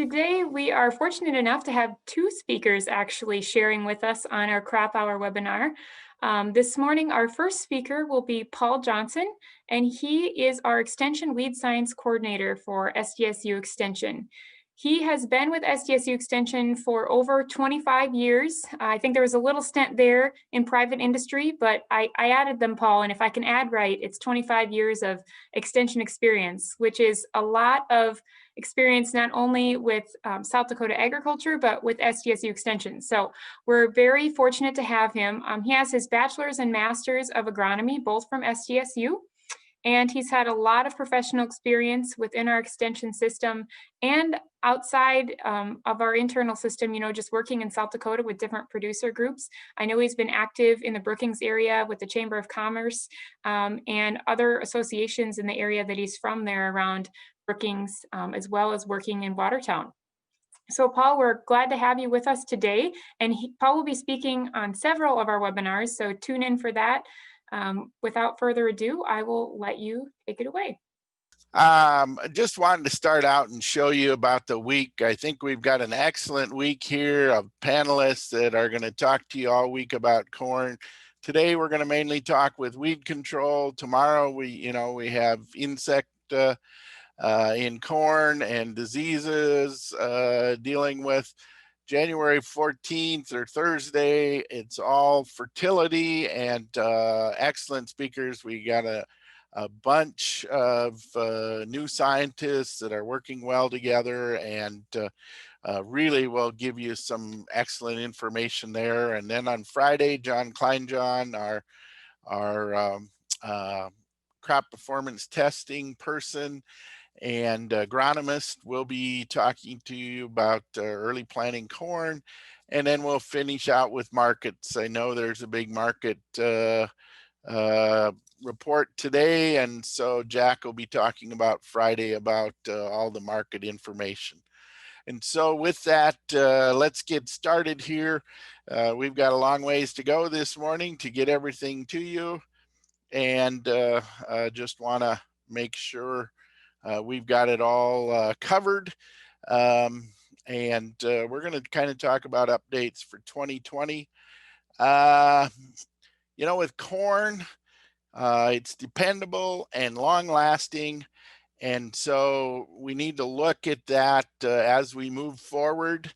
Today, we are fortunate enough to have two speakers actually sharing with us on our Crop Hour webinar. This morning, our first speaker will be Paul Johnson, and he is our Extension Weed Science Coordinator for SDSU Extension. He has been with SDSU Extension for over 25 years. I think there was a little stint there in private industry, but I added them, Paul, and if I can add right, it's 25 years of extension experience, which is a lot of experience not only with South Dakota agriculture, but with SDSU Extension. So we're very fortunate to have him. He has his bachelor's and master's of agronomy, both from SDSU. And he's had a lot of professional experience within our extension system and outside of our internal system, just working in South Dakota with different producer groups. I know he's been active in the Brookings area with the Chamber of Commerce and other associations in the area that he's from there around Brookings, as well as working in Watertown. So Paul, we're glad to have you with us today. And Paul will be speaking on several of our webinars, so tune in for that. Without further ado, I will let you take it away. Just wanted to start out and show you about the week. I think we've got an excellent week here of panelists that are going to talk to you all week about corn. Today, we're going to mainly talk with weed control. Tomorrow, we have insect in corn and diseases dealing with. January 14th or Thursday, it's all fertility and excellent speakers. We got a bunch of new scientists that are working well together and really will give you some excellent information there. And then on Friday, John Kleinjohn, our crop performance testing person and agronomist, will be talking to you about early planting corn, and then we'll finish out with markets. I know there's a big market report today, and so Jack will be talking about Friday about all the market information. And so with that, let's get started here. We've got a long ways to go this morning to get everything to you, and just want to make sure we've got it all covered. And we're going to kind of talk about updates for 2020. With corn, it's dependable and long lasting. And so we need to look at that as we move forward.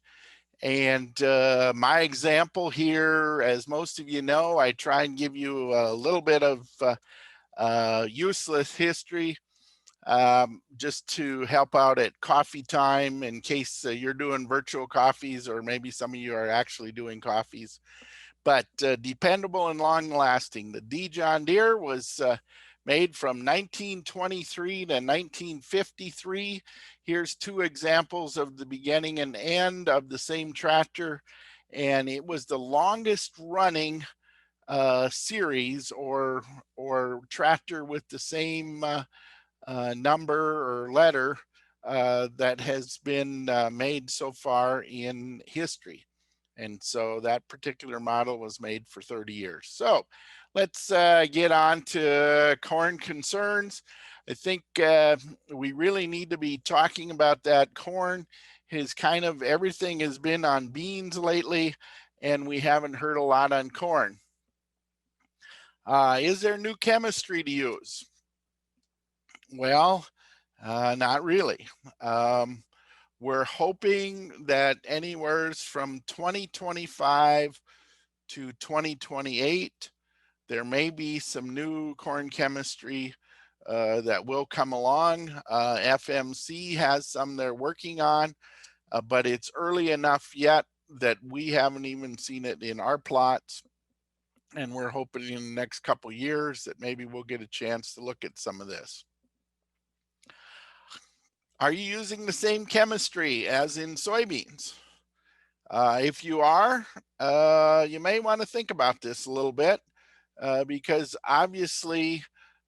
And my example here, as most of you know, I try and give you a little bit of useless history just to help out at coffee time in case you're doing virtual coffees, or maybe some of you are actually doing coffees. But dependable and long lasting. The D. John Deere was made from 1923 to 1953. Here's two examples of the beginning and end of the same tractor. And it was the longest running series or tractor with the same number or letter that has been made so far in history. And so that particular model was made for 30 years. So let's get on to corn concerns. I think we really need to be talking about that. Corn has everything has been on beans lately, and we haven't heard a lot on corn. Is there new chemistry to use? Well, not really. We're hoping that anywhere from 2025 to 2028, there may be some new corn chemistry that will come along. FMC has some they're working on, but it's early enough yet that we haven't even seen it in our plots. And we're hoping in the next couple years that maybe we'll get a chance to look at some of this. Are you using the same chemistry as in soybeans? If you are, you may want to think about this a little bit because obviously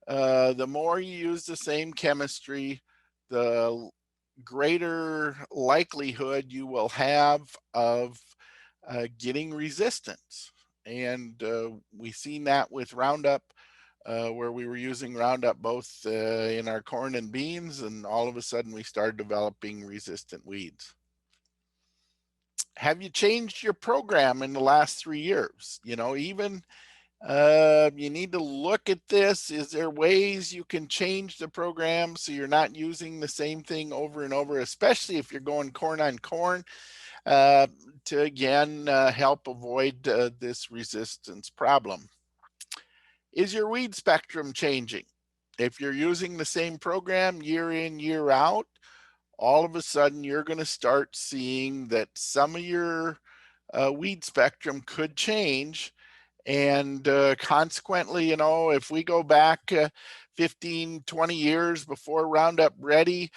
the more you use the same chemistry, the greater likelihood you will have of getting resistance. And we've seen that with Roundup, where we were using Roundup both in our corn and beans, and all of a sudden we started developing resistant weeds. Have you changed your program in the last 3 years? You know, even you need to look at this. Is there ways you can change the program so you're not using the same thing over and over, especially if you're going corn on corn, to again help avoid this resistance problem? Is your weed spectrum changing? If you're using the same program year in, year out, all of a sudden you're going to start seeing that some of your weed spectrum could change. And consequently, you know, if we go back 15, 20 years before Roundup Ready,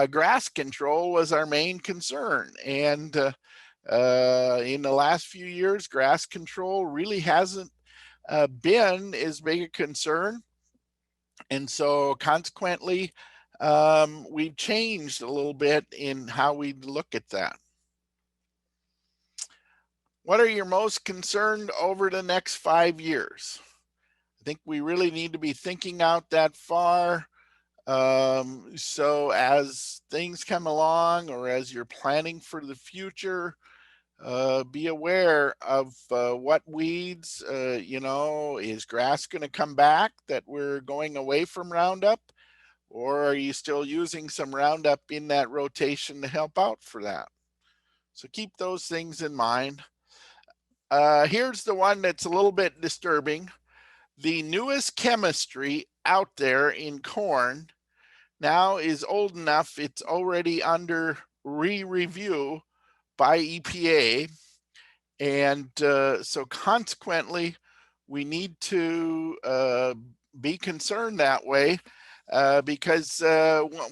grass control was our main concern. And in the last few years, grass control really hasn't been as big a concern. And so consequently, we've changed a little bit in how we look at that. What are you most concerned over the next 5 years? I think we really need to be thinking out that far. So as things come along or as you're planning for the future, be aware of what weeds, you know, is grass going to come back that we're going away from Roundup? Or are you still using some Roundup in that rotation to help out for that? So keep those things in mind. Here's the one that's a little bit disturbing. The newest chemistry out there in corn now is old enough, it's already under re-review by EPA. And so consequently, we need to be concerned that way because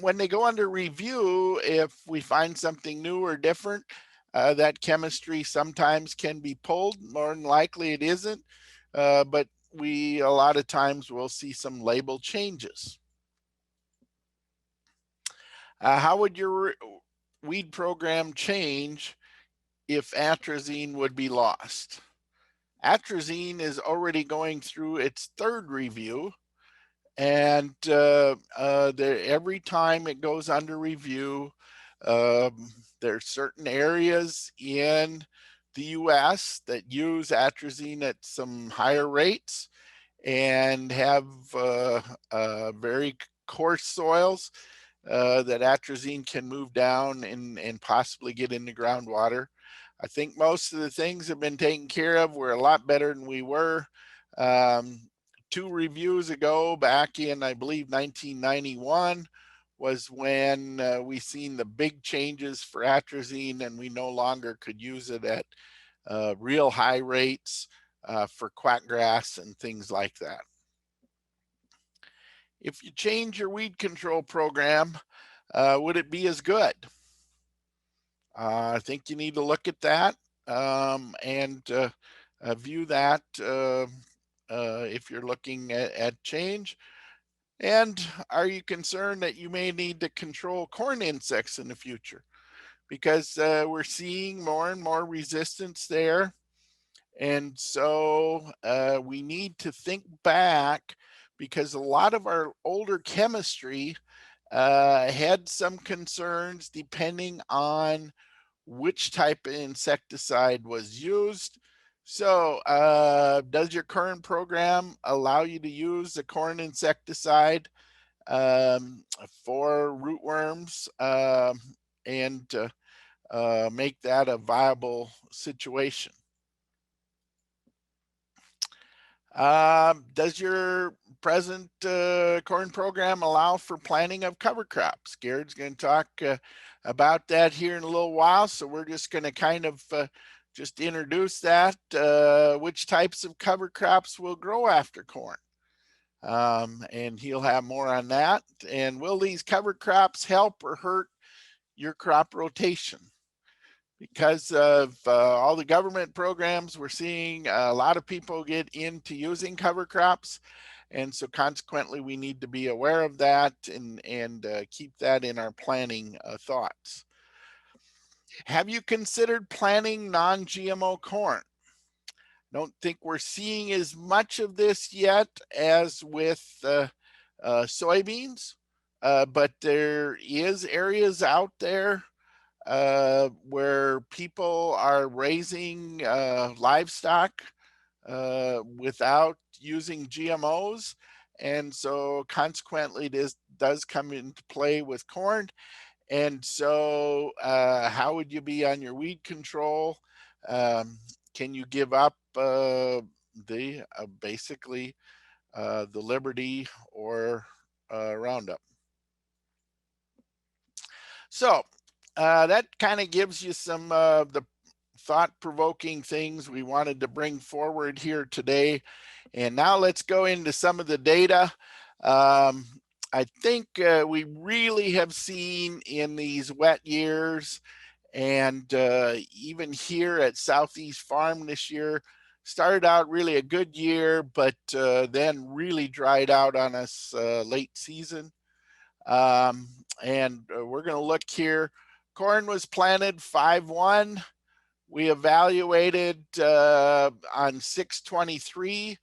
when they go under review, if we find something new or different, that chemistry sometimes can be pulled. More than likely it isn't, but we a lot of times will see some label changes. How would your weed program change if atrazine would be lost? Atrazine is already going through its third review, and every time it goes under review, there's certain areas in the US that use atrazine at some higher rates and have very coarse soils that atrazine can move down and possibly get into groundwater. I think most of the things have been taken care of. We're a lot better than we were. 2 reviews ago, back in, I believe, 1991, was when we seen the big changes for atrazine, and we no longer could use it at real high rates for quackgrass and things like that. If you change your weed control program, would it be as good? I think you need to look at that and view that if you're looking at change. And are you concerned that you may need to control corn insects in the future? Because we're seeing more and more resistance there. And so we need to think back, because a lot of our older chemistry had some concerns depending on which type of insecticide was used. So does your current program allow you to use the corn insecticide for rootworms and make that a viable situation? Does your present corn program allow for planting of cover crops? Gared's going to talk about that here in a little while, so we're just going to kind of just introduce that, which types of cover crops will grow after corn. And he'll have more on that. And will these cover crops help or hurt your crop rotation? Because of all the government programs, we're seeing a lot of people get into using cover crops. And so consequently, we need to be aware of that and keep that in our planning thoughts. Have you considered planting non-GMO corn? Don't think we're seeing as much of this yet as with soybeans, but there is areas out there where people are raising livestock without using GMOs. And so consequently, this does come into play with corn. And so how would you be on your weed control? Can you give up the basically the Liberty or Roundup? So that kind of gives you some of the thought-provoking things we wanted to bring forward here today. And now let's go into some of the data. I think we really have seen in these wet years, and even here at Southeast Farm this year, started out really a good year, but then really dried out on us late season. And we're going to look here. Corn was planted 5-1. We evaluated on 6/23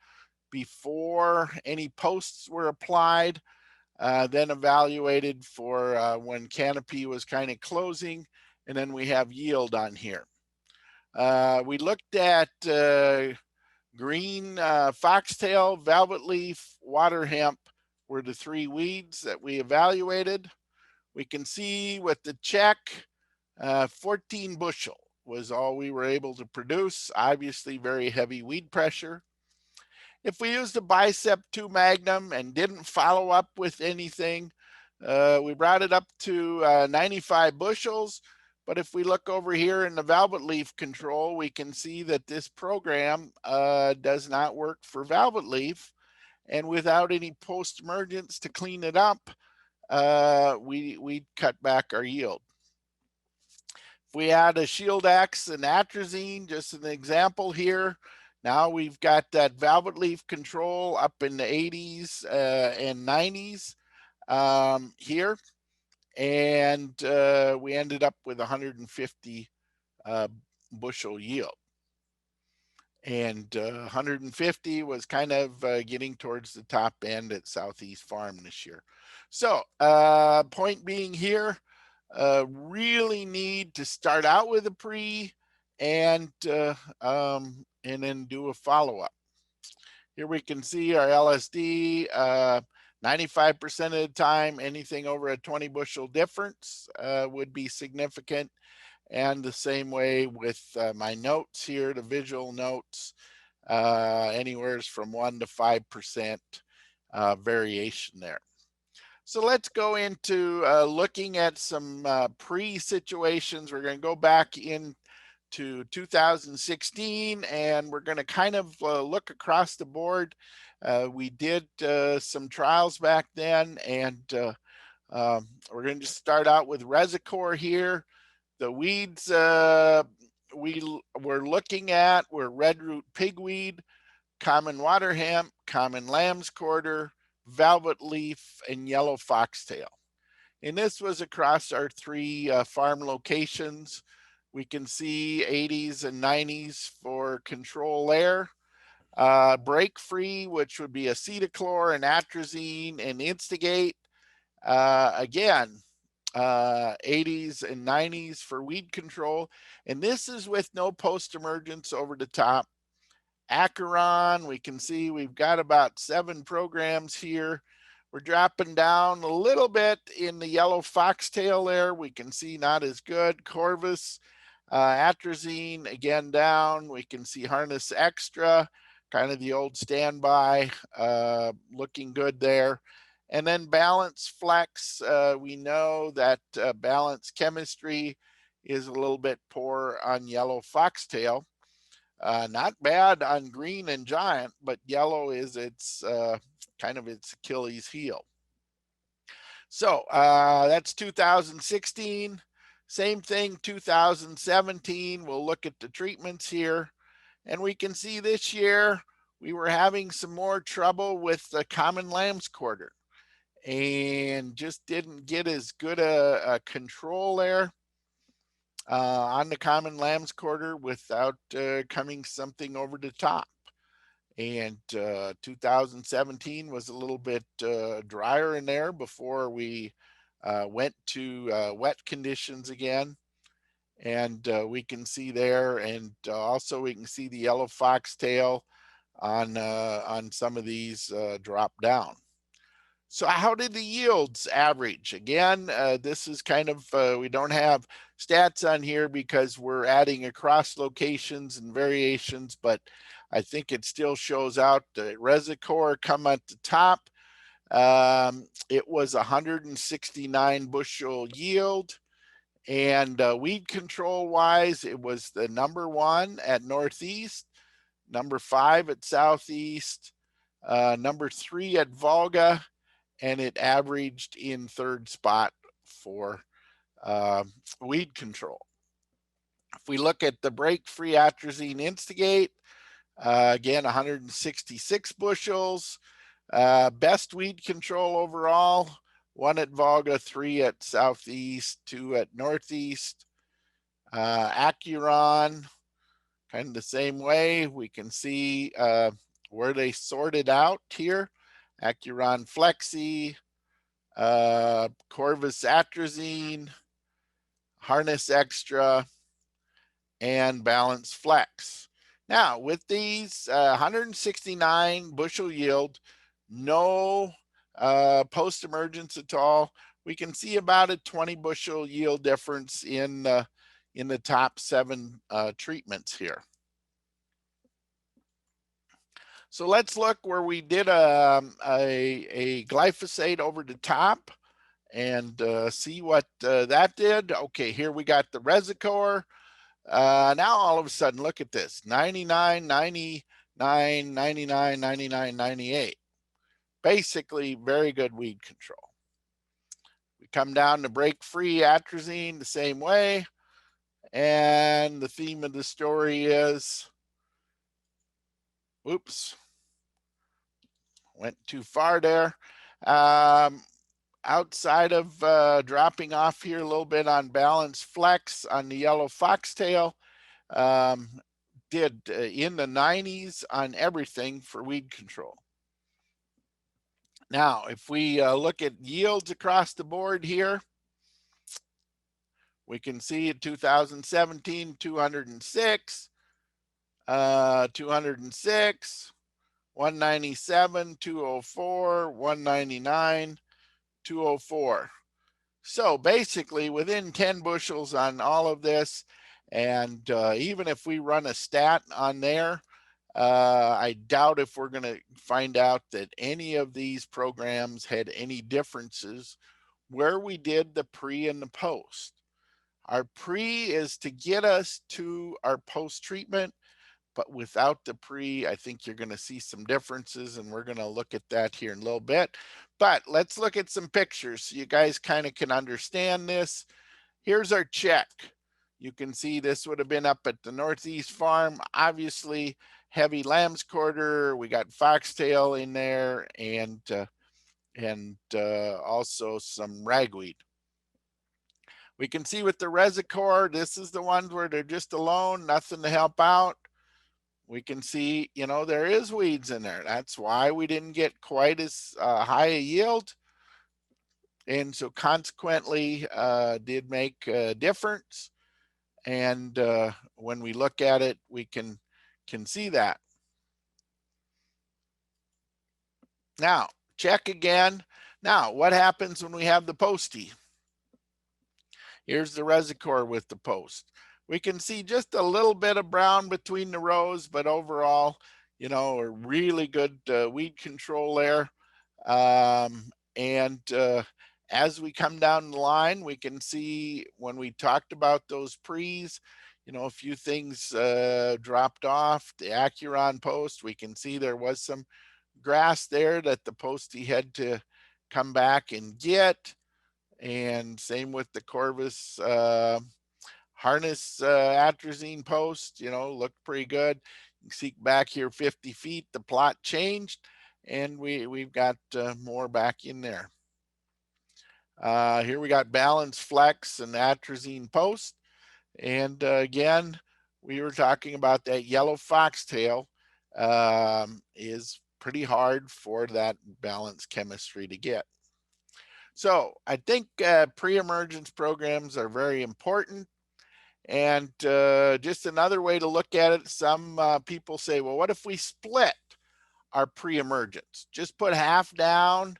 before any posts were applied, then evaluated for when canopy was kind of closing, and then we have yield on here. We looked at green foxtail, velvet leaf, water hemp were the 3 weeds that we evaluated. We can see with the check, 14 bushel was all we were able to produce. Obviously very heavy weed pressure. If we used a Bicep 2 Magnum and didn't follow up with anything, we brought it up to 95 bushels. But if we look over here in the velvet leaf control, we can see that this program does not work for velvet leaf. And without any post-emergence to clean it up, we cut back our yield. If we add a Shield X and atrazine, just an example here, now we've got that velvet leaf control up in the 80s and 90s here. And we ended up with 150 bushel yield. And 150 was kind of getting towards the top end at Southeast Farm this year. So point being here, really need to start out with a pre and then do a follow-up. Here we can see our LSD, 95% of the time, anything over a 20 bushel difference would be significant. And the same way with my notes here, the visual notes, anywhere from 1 to 5% variation there. So let's go into looking at some pre-situations. We're going to go back into 2016, and we're going to kind of look across the board. We did some trials back then, and we're going to just start out with Resicor here. The weeds we were looking at were red root pigweed, common water hemp, common lamb's quarter, velvet leaf, and yellow foxtail. And this was across our 3 farm locations. We can see 80s and 90s for control there. Break free, which would be acetochlor and atrazine and instigate. Again, 80s and 90s for weed control. And this is with no post-emergence over the top. Acheron, we can see we've got about 7 programs here. We're dropping down a little bit in the yellow foxtail there. We can see not as good. Corvus, atrazine, again down. We can see Harness Extra, kind of the old standby, looking good there. And then Balance Flexx, we know that Balance Chemistry is a little bit poor on yellow foxtail. Not bad on green and giant, but yellow is its kind of its Achilles heel. So that's 2016. Same thing, 2017. We'll look at the treatments here. And we can see this year we were having some more trouble with the common lamb's quarter and just didn't get as good a control there on the common lamb's quarter without coming something over the top. And 2017 was a little bit drier in there before we went to wet conditions again. and we can see there, and also we can see the yellow foxtail on some of these drop down. So how did the yields average? Again, this is kind of, we don't have stats on here because we're adding across locations and variations, but I think it still shows out. The Resicore come at the top. It was 169 bushel yield. And weed control wise, it was the number 1 at Northeast, number 5 at Southeast, number 3 at Volga, and it averaged in 3rd spot for weed control. If we look at the break-free atrazine instigate, again, 166 bushels. Best weed control overall, 1 at Volga, 3 at Southeast, 2 at Northeast. Acuron, kind of the same way. We can see where they sorted out here. Acuron Flexi, Corvus Atrazine, Harness Extra, and Balance Flex. Now, with these 169 bushel yield, no post-emergence at all, we can see about a 20 bushel yield difference in the top 7 treatments here. So let's look where we did a glyphosate over the top and see what that did. Okay, here we got the Resicore. Now all of a sudden, look at this, 99, 99, 99, 99, 98. Basically, very good weed control. We come down to break-free atrazine the same way. And the theme of the story is, oops, went too far there. Outside of dropping off here a little bit on Balance Flex on the yellow foxtail, did in the 90s on everything for weed control. Now, if we look at yields across the board here, we can see in 2017, 206, 206, 197, 204, 199, 204. So basically within 10 bushels on all of this. And even if we run a stat on there, I doubt if we're going to find out that any of these programs had any differences where we did the pre and the post. Our pre is to get us to our post treatment, but without the pre, I think you're going to see some differences, and we're going to look at that here in a little bit. But let's look at some pictures so you guys kind of can understand this. Here's our check. You can see this would have been up at the Northeast farm. Obviously, heavy lamb's quarter. We got foxtail in there, and also some ragweed. We can see with the Resicore, this is the ones where they're just alone, nothing to help out. We can see, you know, there is weeds in there. That's why we didn't get quite as high a yield. And so consequently did make a difference. And when we look at it, we can see that. Now, check again. Now, what happens when we have the postie? Here's the Resicore with the post. We can see just a little bit of brown between the rows, but overall, you know, a really good weed control there. As we come down the line, we can see when we talked about those pre's, you know, a few things dropped off. The Acuron post, we can see there was some grass there that the postie had to come back and get. And same with the Corvus harness atrazine post, you know, looked pretty good. You can see back here 50 feet, the plot changed, and we've got more back in there. Here we got Balance Flex and atrazine post. And again, we were talking about that yellow foxtail is pretty hard for that balance chemistry to get. So I think pre-emergence programs are very important. And just another way to look at it, some people say, well, what if we split our pre-emergence? Just put half down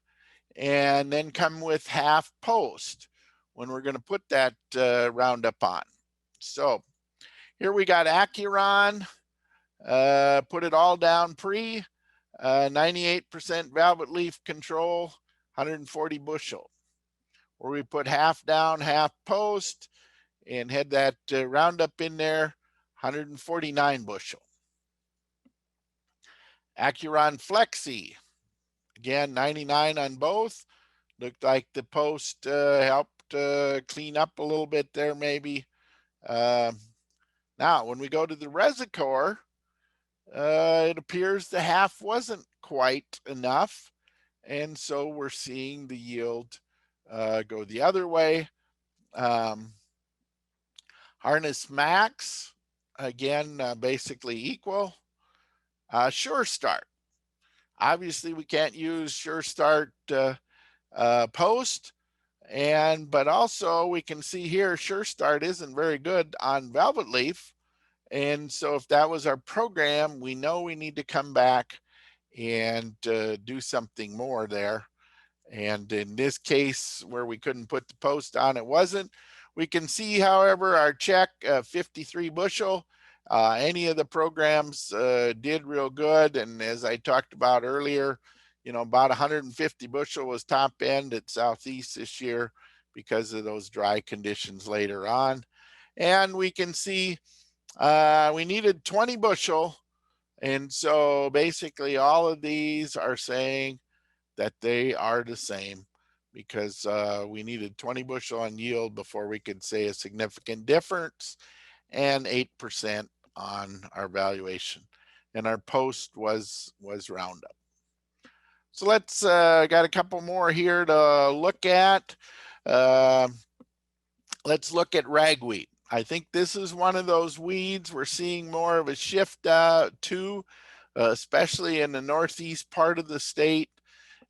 and then come with half post when we're going to put that Roundup on. So here we got Acuron, put it all down pre, 98% velvet leaf control, 140 bushel. Where we put half down, half post, and had that Roundup in there, 149 bushel. Acuron Flexi, again, 99 on both. Looked like the post helped clean up a little bit there maybe. Now, when we go to the Reservoir, it appears the half wasn't quite enough. And so we're seeing the yield go the other way. Harness Max, again, basically equal. Sure Start. Obviously, we can't use Sure Start post. But also we can see here, Sure Start isn't very good on Velvet Leaf. And so if that was our program, we know we need to come back and do something more there. And in this case, where we couldn't put the post on, it wasn't. We can see, however, our check, 53 bushel. Any of the programs did real good. And as I talked about earlier, you know, about 150 bushel was top end at Southeast this year because of those dry conditions later on. And we can see we needed 20 bushel. And so basically all of these are saying that they are the same, because we needed 20 bushel on yield before we could say a significant difference, and 8% on our valuation. And our post was Roundup. So let's got a couple more here to look at. Let's look at ragweed. I think this is one of those weeds we're seeing more of a shift to, especially in the northeast part of the state.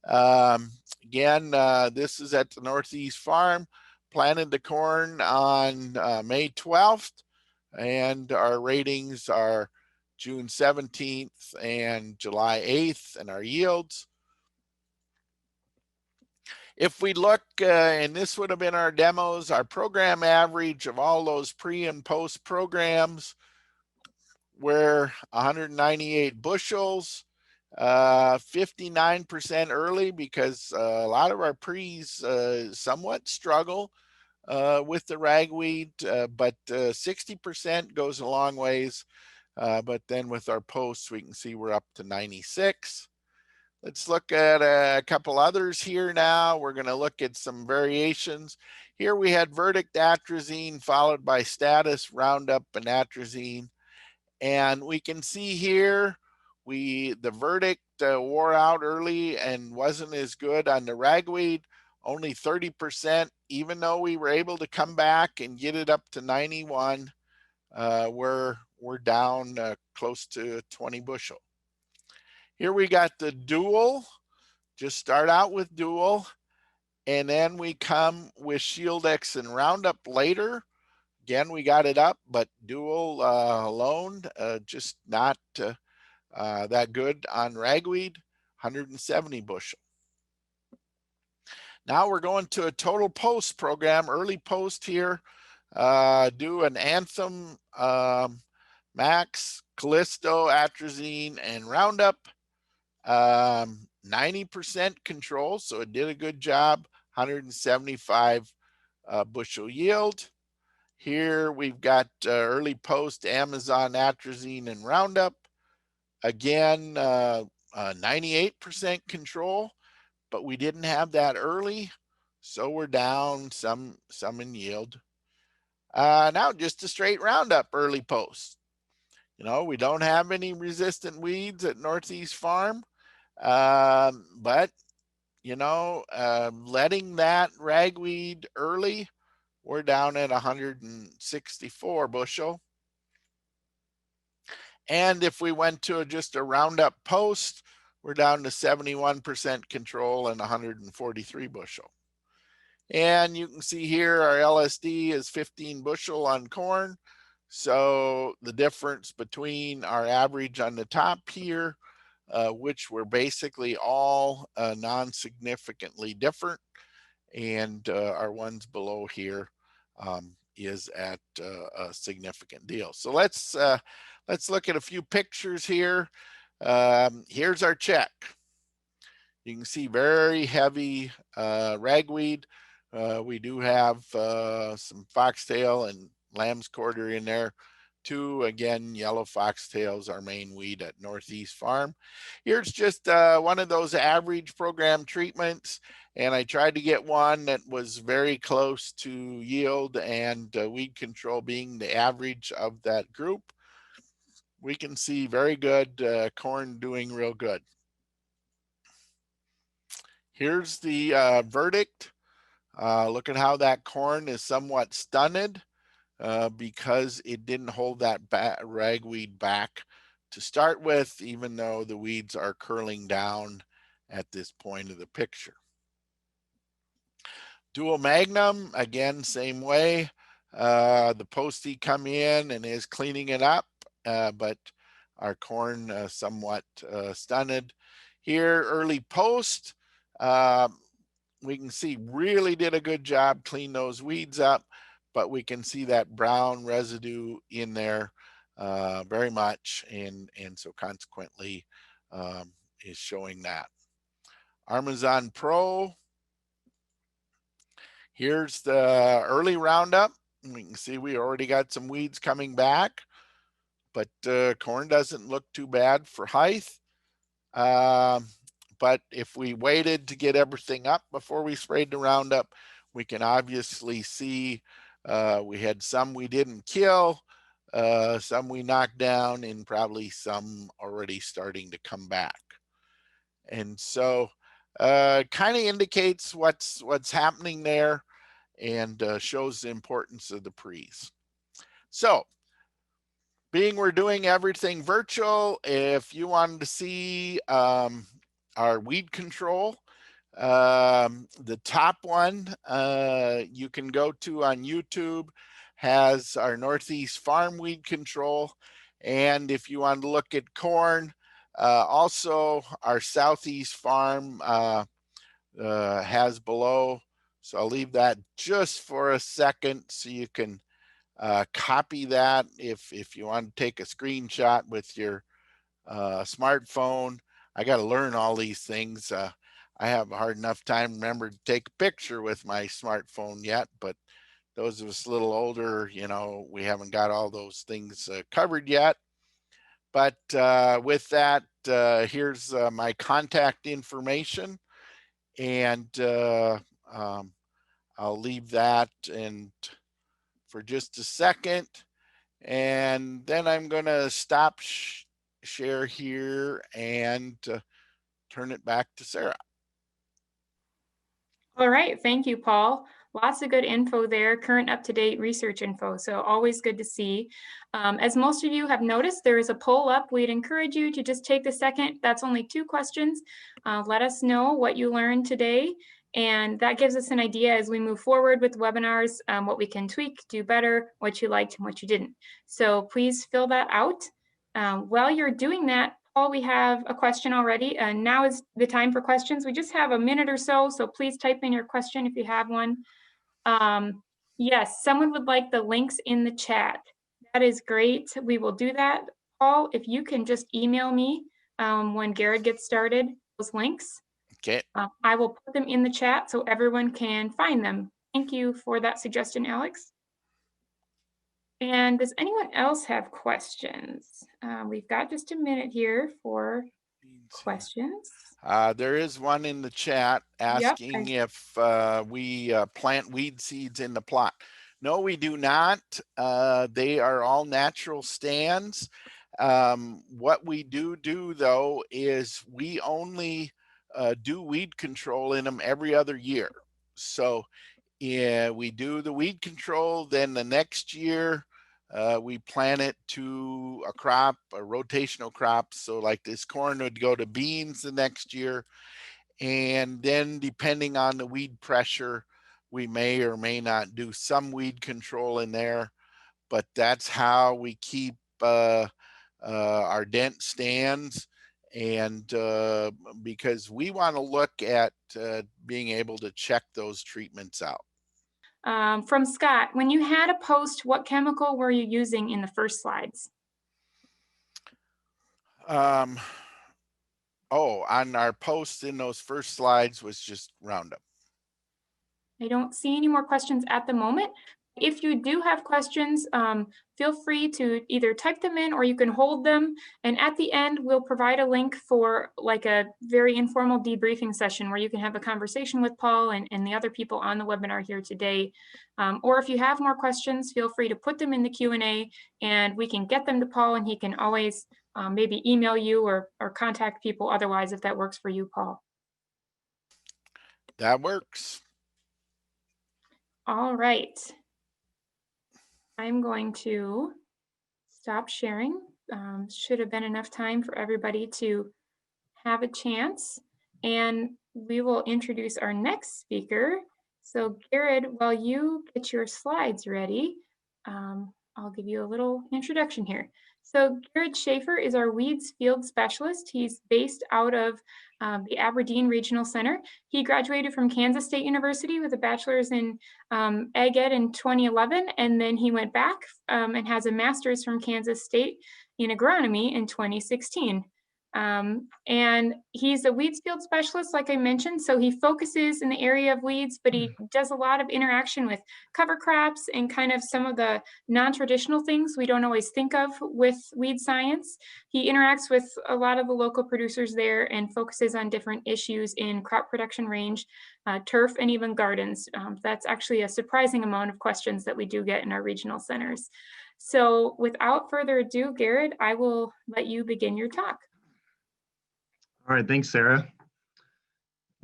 Again, this is at the Northeast Farm. Planted the corn on May 12th, and our ratings are June 17th and July 8th, and our yields. If we look, and this would have been our demos, our program average of all those pre and post programs were 198 bushels, 59% early, because a lot of our pre's somewhat struggle with the ragweed, but 60% goes a long ways. But then with our posts, we can see we're up to 96. Let's look at a couple others here now. We're going to look at some variations. Here we had Verdict atrazine followed by Status, Roundup, and atrazine. And we can see here, the Verdict wore out early and wasn't as good on the ragweed, only 30%, even though we were able to come back and get it up to 91, we're down close to 20 bushel. Here we got the Dual. Just start out with Dual, and then we come with Shield X and Roundup later. Again, we got it up, but Dual alone, just not that good on ragweed, 170 bushel. Now we're going to a total post program, early post here. Do an Anthem, Max, Callisto, atrazine, and Roundup. 90% control, so it did a good job, 175 bushel yield. Here we've got early post Amazon, atrazine, and Roundup. Again, 98% control, but we didn't have that early, so we're down some in yield. Now just a straight Roundup early post. You know, we don't have any resistant weeds at Northeast Farm. But you know, letting that ragweed early, we're down at 164 bushel. And if we went to just a Roundup post, we're down to 71% control and 143 bushel. And you can see here our LSD is 15 bushel on corn. So the difference between our average on the top here, which were basically all non-significantly different, and our ones below here is at a significant deal. So let's look at a few pictures here. Here's our check. You can see very heavy ragweed. We do have some foxtail and lamb's quarter in there too. Again, yellow foxtail is our main weed at Northeast Farm. Here's just one of those average program treatments, and I tried to get one that was very close to yield and weed control being the average of that group. We can see very good corn doing real good. Here's the verdict. Look at how that corn is somewhat stunted because it didn't hold that ragweed back to start with, even though the weeds are curling down at this point of the picture. Dual Magnum, again, same way. The postie come in and is cleaning it up, but our corn somewhat stunted. Here, early post, we can see really did a good job clean those weeds up, but we can see that brown residue in there very much, and so consequently is showing that. Armazon Pro, here's the early roundup. We can see we already got some weeds coming back, but corn doesn't look too bad for height. But if we waited to get everything up before we sprayed the Roundup, we can obviously see we had some we didn't kill, some we knocked down, and probably some already starting to come back. And so kind of indicates what's happening there, and shows the importance of the pre's. So being we're doing everything virtual, if you wanted to see our weed control, the top one you can go to on YouTube has our Northeast Farm weed control. And if you want to look at corn, also our Southeast Farm has below. So I'll leave that just for a second so you can copy that if you want to take a screenshot with your smartphone. I got to learn all these things. I have a hard enough time remember to take a picture with my smartphone yet, but those of us a little older, you know, we haven't got all those things covered yet. But with that, here's my contact information, and I'll leave that and for just a second, and then I'm going to stop share here and turn it back to Sarah. All right, thank you, Paul. Lots of good info there, current up-to-date research info, so always good to see. As most of you have noticed, there is a poll up. We'd encourage you to just take the second. That's only 2 questions. Let us know what you learned today, and that gives us an idea as we move forward with webinars, what we can tweak, do better, what you liked and what you didn't. So please fill that out. While you're doing that, Paul, we have a question already, and now is the time for questions. We just have a minute or so, so please type in your question if you have one. Yes, someone would like the links in the chat. That is great. We will do that. Paul, if you can just email me when Gared gets started, those links. Okay. I will put them in the chat so everyone can find them. Thank you for that suggestion, Alex. And does anyone else have questions? We've got just a minute here for questions. There is one in the chat asking if we plant weed seeds in the plot. No, we do not. They are all natural stands. What we do though is we only do weed control in them every other year. So yeah, we do the weed control, then the next year we plant it to a crop, a rotational crop. So like this corn would go to beans the next year. And then depending on the weed pressure, We may or may not do some weed control in there, but that's how we keep our dent stands. And because we want to look at being able to check those treatments out. From Scott, when you had a post, what chemical were you using in the first slides? On our post in those first slides was just Roundup. I don't see any more questions at the moment. If you do have questions, feel free to either type them in or you can hold them. And at the end, we'll provide a link for like a very informal debriefing session where you can have a conversation with Paul and the other people on the webinar here today. Or if you have more questions, feel free to put them in the Q&A and we can get them to Paul, and he can always maybe email you or contact people otherwise if that works for you, Paul. That works. All right. I'm going to stop sharing. Should have been enough time for everybody to have a chance. And we will introduce our next speaker. So Gared, while you get your slides ready, I'll give you a little introduction here. So Gared Shaffer is our weeds field specialist. He's based out of the Aberdeen Regional Center. He graduated from Kansas State University with a bachelor's in Ag Ed in 2011, and then he went back and has a master's from Kansas State in agronomy in 2016. And he's a weeds field specialist, like I mentioned, so he focuses in the area of weeds, but he does a lot of interaction with cover crops and kind of some of the non-traditional things we don't always think of with weed science. He interacts with a lot of the local producers there and focuses on different issues in crop production range, turf, and even gardens. That's actually a surprising amount of questions that we do get in our regional centers. So without further ado, Gared, I will let you begin your talk. All right, thanks, Sarah.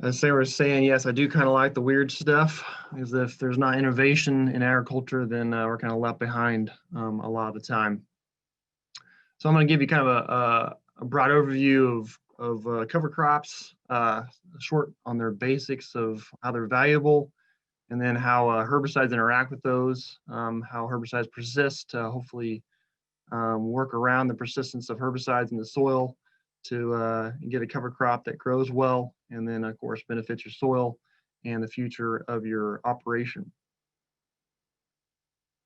As Sarah was saying, yes, I do kind of like the weird stuff, because if there's not innovation in agriculture, then we're kind of left behind a lot of the time. So I'm going to give you kind of a broad overview of cover crops, short on their basics of how they're valuable, and then how herbicides interact with those, how herbicides persist to hopefully work around the persistence of herbicides in the soil to get a cover crop that grows well, and then of course benefits your soil and the future of your operation.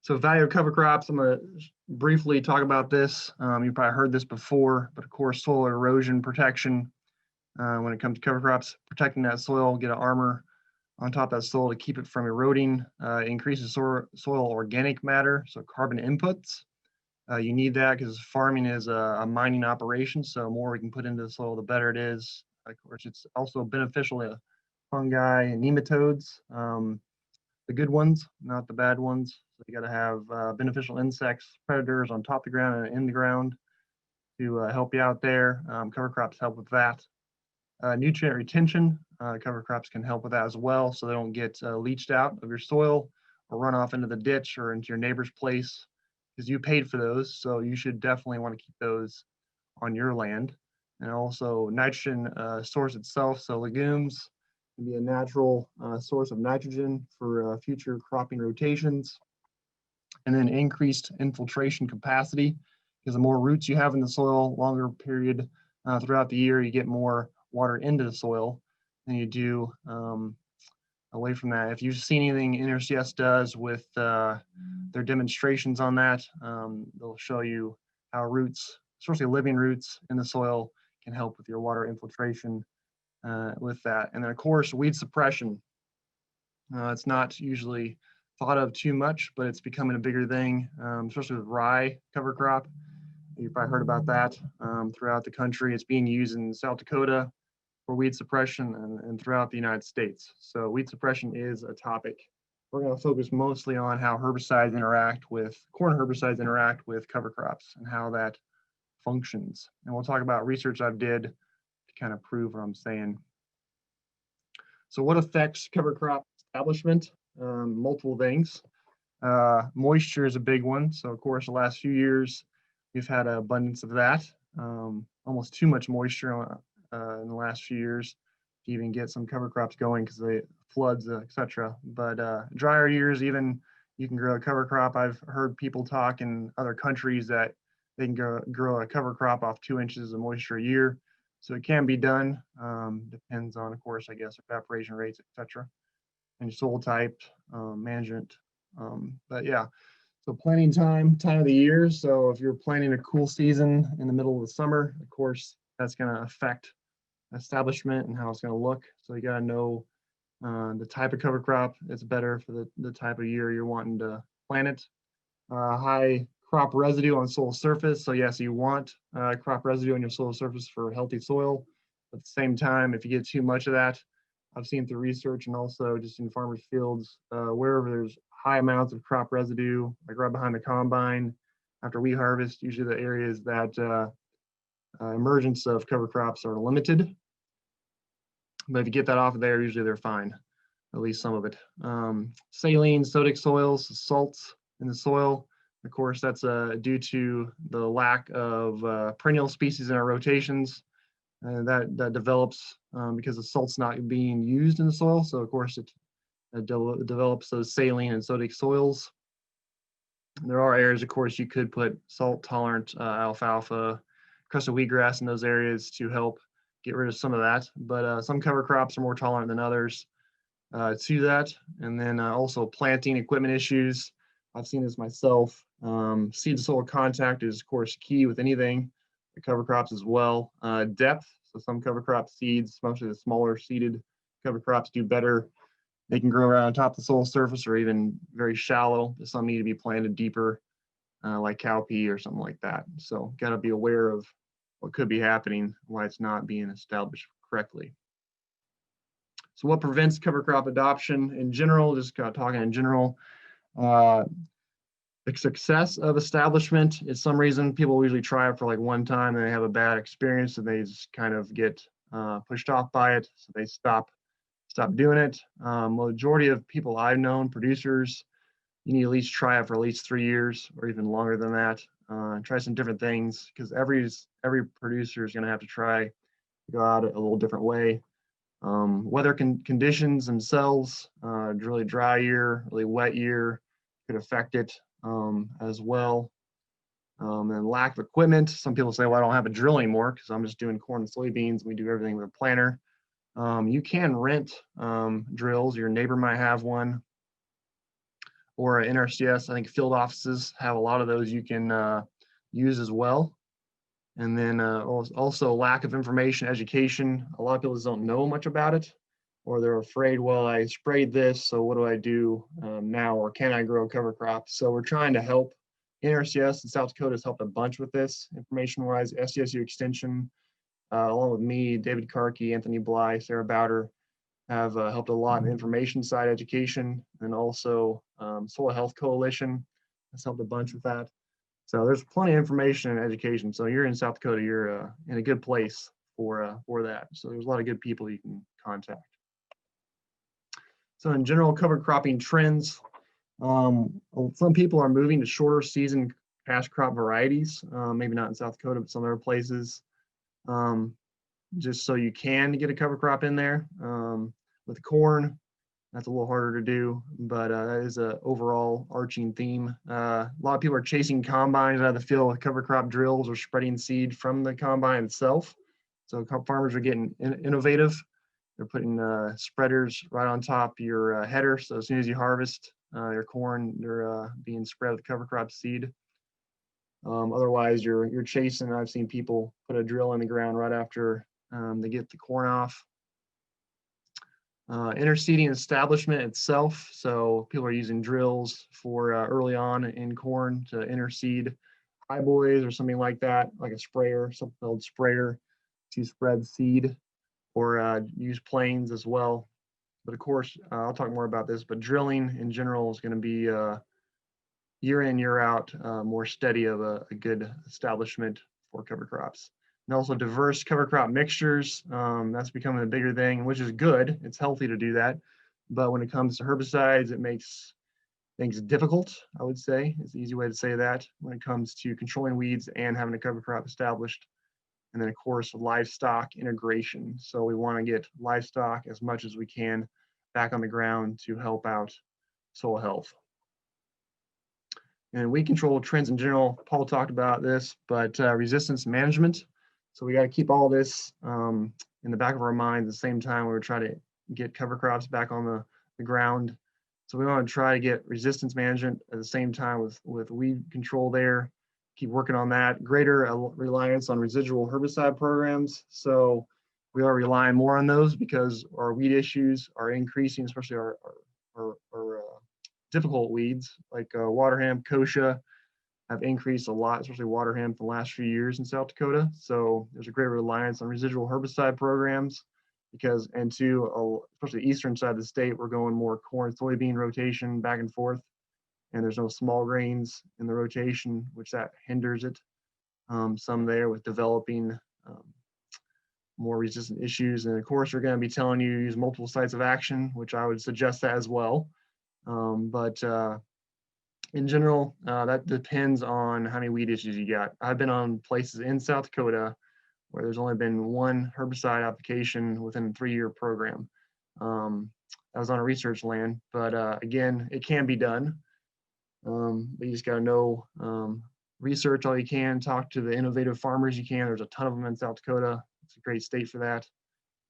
So value of cover crops, I'm going to briefly talk about this. You probably heard this before, but of course soil erosion protection when it comes to cover crops, protecting that soil, get an armor on top of that soil to keep it from eroding, increases soil organic matter, so carbon inputs. You need that because farming is a mining operation, so the more we can put into the soil, the better it is. Of course, it's also beneficial to fungi and nematodes, the good ones, not the bad ones. So you got to have beneficial insects, predators on top of the ground and in the ground to help you out there. Cover crops help with that. Nutrient retention, cover crops can help with that as well, so they don't get leached out of your soil or run off into the ditch or into your neighbor's place, because you paid for those, so you should definitely want to keep those on your land. And also nitrogen source itself, so legumes can be a natural source of nitrogen for future cropping rotations. And then increased infiltration capacity, because the more roots you have in the soil, longer period throughout the year, you get more water into the soil than you do away from that. If you've seen anything NRCS does with their demonstrations on that, they'll show you how roots, especially living roots in the soil, can help with your water infiltration with that. And then of course, weed suppression. It's not usually thought of too much, but it's becoming a bigger thing, especially with rye cover crop. You've probably heard about that throughout the country. It's being used in South Dakota for weed suppression and throughout the United States. So weed suppression is a topic. We're going to focus mostly on how corn herbicides interact with cover crops and how that functions. And we'll talk about research I've did to kind of prove what I'm saying. So what affects cover crop establishment? Multiple things. Moisture is a big one. So of course, the last few years, we've had an abundance of that, almost too much moisture in the last few years, to even get some cover crops going because they floods, etc. But drier years, even you can grow a cover crop. I've heard people talk in other countries that they can grow a cover crop off 2 inches of moisture a year. So it can be done. Depends on, of course, I guess, evaporation rates, etc. and soil type, management. But yeah, so planting time of the year. So if you're planting a cool season in the middle of the summer, of course, that's going to affect establishment and how it's going to look. So you got to know the type of cover crop that's better for the type of year you're wanting to plant it. High crop residue on soil surface. So yes, you want crop residue on your soil surface for healthy soil. At the same time, if you get too much of that, I've seen through research and also just in farmers' fields, wherever there's high amounts of crop residue, like right behind the combine, after we harvest, usually the areas that emergence of cover crops are limited. But if you get that off of there, usually they're fine, at least some of it. Saline, sodic soils, salts in the soil. Of course, that's due to the lack of perennial species in our rotations. And that develops because the salt's not being used in the soil. So of course it develops those saline and sodic soils. There are areas, of course, you could put salt tolerant alfalfa, crested wheatgrass in those areas to help get rid of some of that. But some cover crops are more tolerant than others to that. And then also planting equipment issues. I've seen this myself. Seed to soil contact is, of course, key with anything. The cover crops as well. Depth, so some cover crop seeds, especially the smaller seeded cover crops, do better. They can grow around top of the soil surface or even very shallow. Some need to be planted deeper, like cowpea or something like that. So got to be aware of what could be happening, why it's not being established correctly. So what prevents cover crop adoption in general, just talking in general, the success of establishment is some reason people usually try it for like one time and they have a bad experience and they just kind of get pushed off by it. So they stop doing it. Majority of people I've known, producers, you need to at least try it for at least 3 years or even longer than that. Try some different things because every producer is going to have to try to go out a little different way. Weather conditions themselves, really dry year, really wet year could affect it as well. And lack of equipment. Some people say, well, I don't have a drill anymore because I'm just doing corn and soybeans. We do everything with a planter. You can rent drills. Your neighbor might have one. Or an NRCS, I think field offices have a lot of those you can use as well. And then also lack of information, education. A lot of people just don't know much about it, or they're afraid, well, I sprayed this, so what do I do now, or can I grow a cover crop? So we're trying to help. NRCS in South Dakota has helped a bunch with this information-wise. SDSU Extension, along with me, David Karkey, Anthony Bly, Sarah Bowder, have helped a lot in information side education, and also Soil Health Coalition has helped a bunch with that. So there's plenty of information and education. So you're in South Dakota, you're in a good place for that. So there's a lot of good people you can contact. So in general, cover cropping trends, some people are moving to shorter season cash crop varieties, maybe not in South Dakota, but some other places, just so you can get a cover crop in there. With corn, that's a little harder to do, but that is an overall arching theme. A lot of people are chasing combines out of the field with cover crop drills or spreading seed from the combine itself. So farmers are getting innovative. They're putting spreaders right on top of your header. So as soon as you harvest your corn, they're being spread with cover crop seed. Otherwise, you're chasing. I've seen people put a drill in the ground right after they get the corn off. Interseeding establishment itself. So people are using drills for early on in corn to interseed high boys or something like that, like a sprayer, something called sprayer to spread seed, or use planes as well. But of course, I'll talk more about this, but drilling in general is going to be year in, year out, more steady of a good establishment for cover crops. And also diverse cover crop mixtures. That's becoming a bigger thing, which is good. It's healthy to do that. But when it comes to herbicides, it makes things difficult, I would say. It's an easy way to say that when it comes to controlling weeds and having a cover crop established. And then of course, livestock integration. So we want to get livestock as much as we can back on the ground to help out soil health. And weed control trends in general, Paul talked about this, but resistance management. So we got to keep all this in the back of our mind at the same time we're trying to get cover crops back on the ground. So we want to try to get resistance management at the same time with weed control there. Keep working on that. Greater reliance on residual herbicide programs. So we are relying more on those because our weed issues are increasing, especially our difficult weeds like water hemp, kochia have increased a lot, especially water hemp the last few years in South Dakota. So there's a great reliance on residual herbicide programs because, and to especially the eastern side of the state, we're going more corn, soybean rotation back and forth, and there's no small grains in the rotation, which that hinders it some there with developing more resistant issues. And of course, we're going to be telling you to use multiple sites of action, which I would suggest that as well. But in general, that depends on how many weed issues you got. I've been on places in South Dakota where there's only been one herbicide application within a 3-year program. I was on a research land, but again, it can be done. But you just got to know, research all you can, talk to the innovative farmers you can. There's a ton of them in South Dakota. It's a great state for that.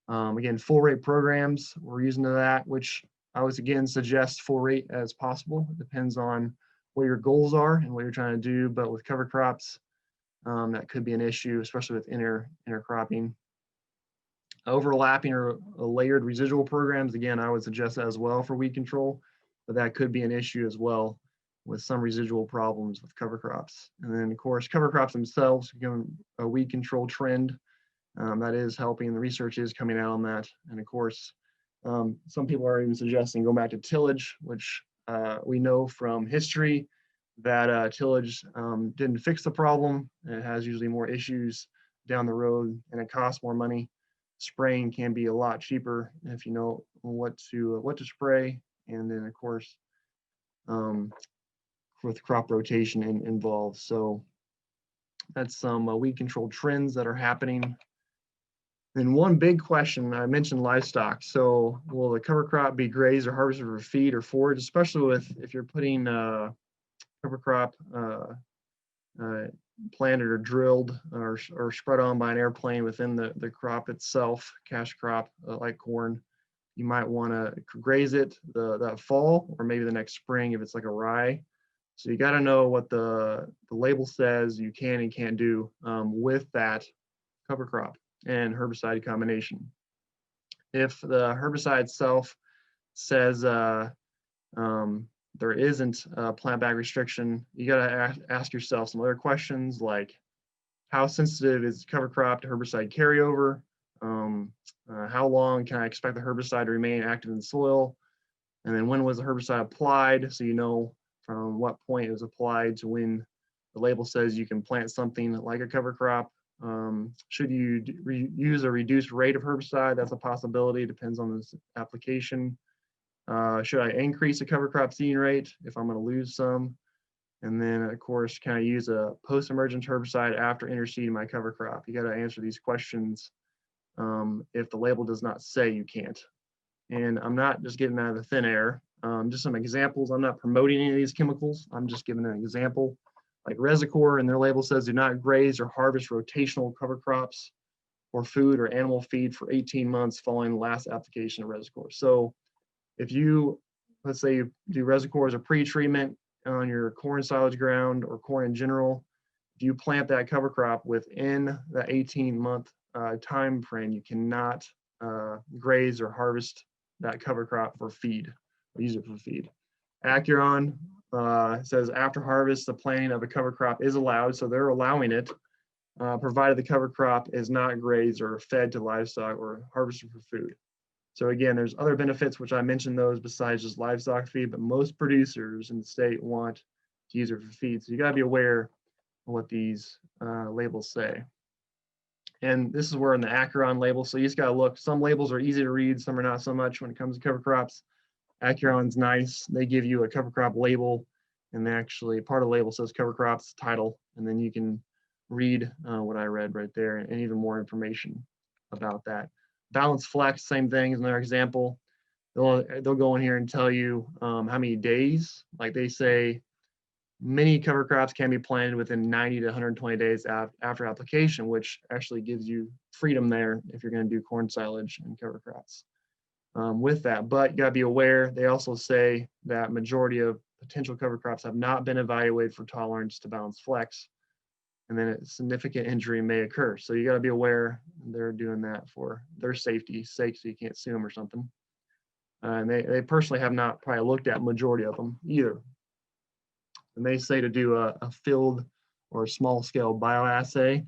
Again, full rate programs, we're using to that, which I would again suggest full rate as possible. It depends on what your goals are and what you're trying to do, but with cover crops, that could be an issue, especially with intercropping. Overlapping or layered residual programs, again, I would suggest that as well for weed control, but that could be an issue as well with some residual problems with cover crops. And then of course, cover crops themselves become a weed control trend. That is helping, the research is coming out on that. And of course, some people are even suggesting go back to tillage, which we know from history that tillage didn't fix the problem. It has usually more issues down the road and it costs more money. Spraying can be a lot cheaper if you know what to spray. And then of course, with crop rotation involved. So that's some weed control trends that are happening. Then one big question, I mentioned livestock. So will the cover crop be grazed or harvested for feed or forage, especially with if you're putting cover crop planted or drilled or spread on by an airplane within the crop itself, cash crop like corn. You might want to graze it that fall or maybe the next spring if it's like a rye. So you got to know what the label says you can and can't do with that cover crop and herbicide combination. If the herbicide itself says there isn't a plant bag restriction, you got to ask yourself some other questions like how sensitive is cover crop to herbicide carryover? How long can I expect the herbicide to remain active in the soil? And then when was the herbicide applied? So you know from what point it was applied to when the label says you can plant something like a cover crop. Should you use a reduced rate of herbicide? That's a possibility, depends on this application. Should I increase the cover crop seeding rate if I'm going to lose some? And then of course, can I use a post-emergent herbicide after interseeding my cover crop? You got to answer these questions if the label does not say you can't. And I'm not just getting out of the thin air. Just some examples. I'm not promoting any of these chemicals. I'm just giving an example. Like Resicor and their label says do not graze or harvest rotational cover crops for food or animal feed for 18 months following the last application of Resicor. So if you, let's say you do Resicor as a pre-treatment on your corn silage ground or corn in general, if you plant that cover crop within the 18-month time frame, you cannot graze or harvest that cover crop for feed or use it for feed. Acuron says after harvest, the planting of a cover crop is allowed, so they're allowing it, provided the cover crop is not grazed or fed to livestock or harvested for food. So again, there's other benefits, which I mentioned those besides just livestock feed, but most producers in the state want to use it for feed. So you gotta be aware of what these labels say. And this is where in the Acuron label, so you just gotta look, some labels are easy to read, some are not so much when it comes to cover crops. Acuron's nice, they give you a cover crop label, and they actually, part of the label says cover crops title, and then you can read what I read right there and even more information about that. Balance Flexx, same thing is another example. They'll go in here and tell you how many days, like they say, many cover crops can be planted within 90 to 120 days after application, which actually gives you freedom there if you're going to do corn silage and cover crops with that. But you got to be aware, they also say that majority of potential cover crops have not been evaluated for tolerance to Balance Flexx, and then a significant injury may occur. So you got to be aware they're doing that for their safety's sake, so you can't sue them or something. And they personally have not probably looked at majority of them either. And they say to do a field or a small scale bioassay.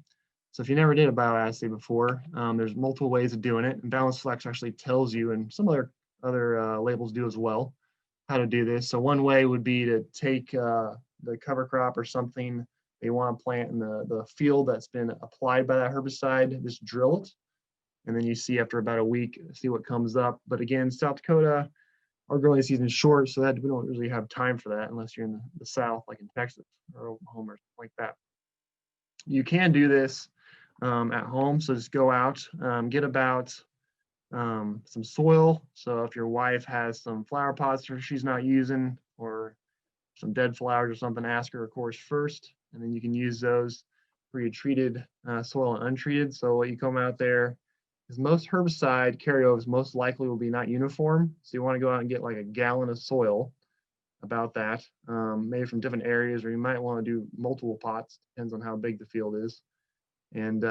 So if you never did a bioassay before, there's multiple ways of doing it. And Balance Flexx actually tells you, and some other labels do as well, how to do this. So one way would be to take the cover crop or something they want to plant in the field that's been applied by that herbicide, just drill it. And then you see after about a week, see what comes up. But again, South Dakota, our growing season is short, so that we don't really have time for that unless you're in the South, like in Texas or Oklahoma or something like that. You can do this at home. So just go out, get about some soil. So if your wife has some flower pots that she's not using or some dead flowers or something, ask her, of course, first, and then you can use those for your treated soil and untreated. So what you come out there is most herbicide carryovers most likely will be not uniform. So you want to go out and get like a gallon of soil about that, maybe from different areas, or you might want to do multiple pots, depends on how big the field is. And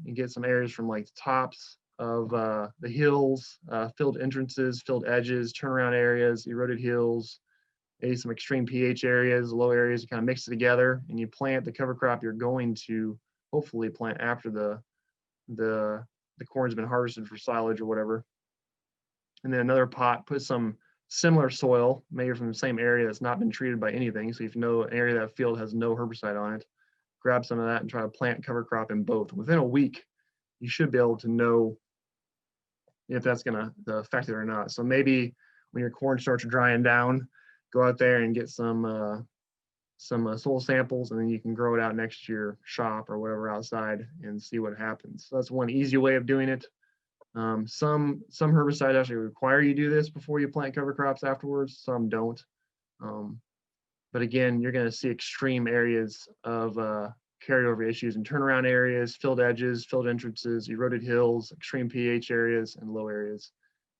you get some areas from like the tops of the hills, filled entrances, filled edges, turnaround areas, eroded hills, maybe some extreme pH areas, low areas, you kind of mix it together and you plant the cover crop you're going to hopefully plant after the corn's been harvested for silage or whatever. And then another pot, put some similar soil, maybe from the same area that's not been treated by anything. So if you know an area of that field has no herbicide on it, grab some of that and try to plant cover crop in both. Within a week, you should be able to know if that's going to affect it or not. So maybe when your corn starts drying down, go out there and get some soil samples, and then you can grow it out next to your shop or whatever outside and see what happens. So that's one easy way of doing it. Some herbicides actually require you do this before you plant cover crops afterwards. Some don't. But again, you're going to see extreme areas of carryover issues in turnaround areas, filled edges, filled entrances, eroded hills, extreme pH areas, and low areas,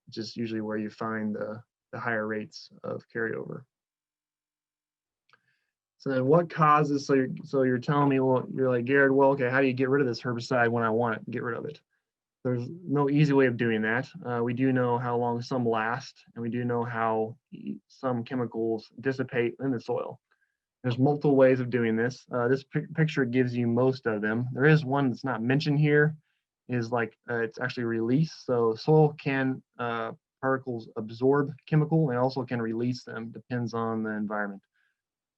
which is usually where you find the higher rates of carryover. So then what causes, so you're telling me, well, you're like, Gared, well, okay, how do you get rid of this herbicide when I want it, get rid of it? There's no easy way of doing that. We do know how long some last, and we do know how some chemicals dissipate in the soil. There's multiple ways of doing this. This picture gives you most of them. There is one that's not mentioned here, is like it's actually released. So soil can, particles absorb chemical and also can release them, depends on the environment.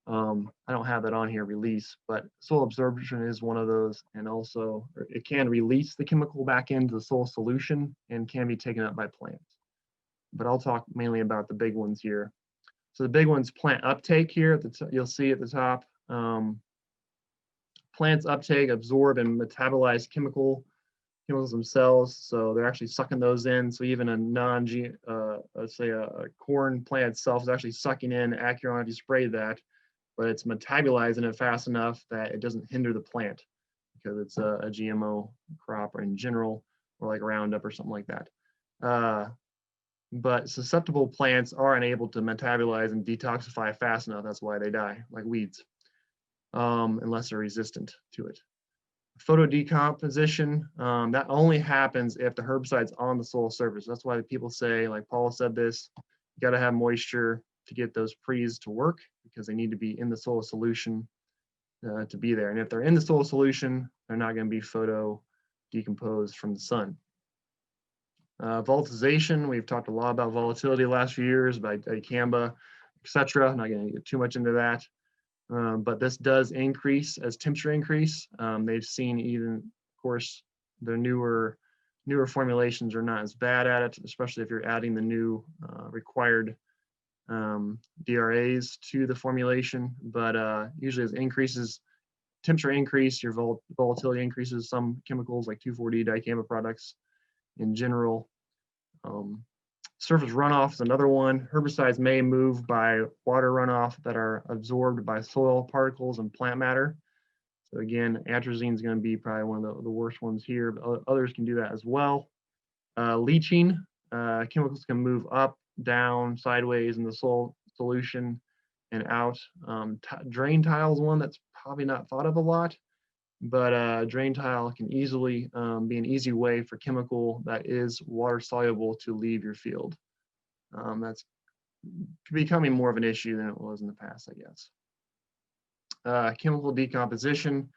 I don't have that on here, release, but soil absorption is one of those, and also it can release the chemical back into the soil solution and can be taken up by plants. But I'll talk mainly about the big ones here. So the big one's plant uptake here. You'll see at the top. Plants uptake, absorb, and metabolize chemicals themselves. So they're actually sucking those in. So even a let's say a corn plant itself is actually sucking in Acuron if you spray that, but it's metabolizing it fast enough that it doesn't hinder the plant because it's a GMO crop or in general, or like Roundup or something like that. But susceptible plants are unable to metabolize and detoxify fast enough. That's why they die, like weeds, unless they're resistant to it. Photodecomposition, that only happens if the herbicide's on the soil surface. That's why people say, like Paul said this, you got to have moisture to get those pre's to work, because they need to be in the soil solution to be there. And if they're in the soil solution, they're not going to be photo decomposed from the sun. Volatilization, we've talked a lot about volatility the last few years by dicamba, etc. I'm not going to get too much into that. But this does increase as temperature increase. They've seen even, of course, the newer formulations are not as bad at it, especially if you're adding the new required DRAs to the formulation. But usually as increases temperature increase, your volatility increases. Some chemicals like 2,4-D dicamba products in general. Surface runoff is another one. Herbicides may move by water runoff that are absorbed by soil particles and plant matter. So again, atrazine is going to be probably one of the worst ones here, but others can do that as well. Leaching, chemicals can move up, down, sideways in the soil solution and out. Drain tile is one that's probably not thought of a lot, but drain tile can easily be an easy way for chemical that is water soluble to leave your field. That's becoming more of an issue than it was in the past, I guess. Chemical decomposition.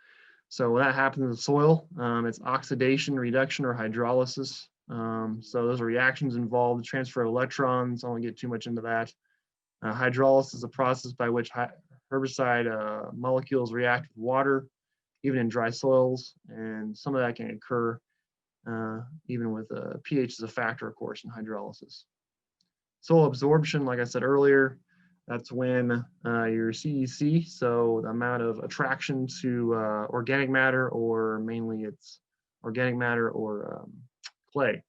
So when that happens in the soil, it's oxidation, reduction, or hydrolysis. So those are reactions involved, the transfer of electrons. I won't get too much into that. Hydrolysis is a process by which herbicide molecules react with water, even in dry soils, and some of that can occur even with pH as a factor, of course, in hydrolysis. Soil absorption, like I said earlier, that's when your CEC, so the amount of attraction to organic matter, or mainly it's organic matter or clay,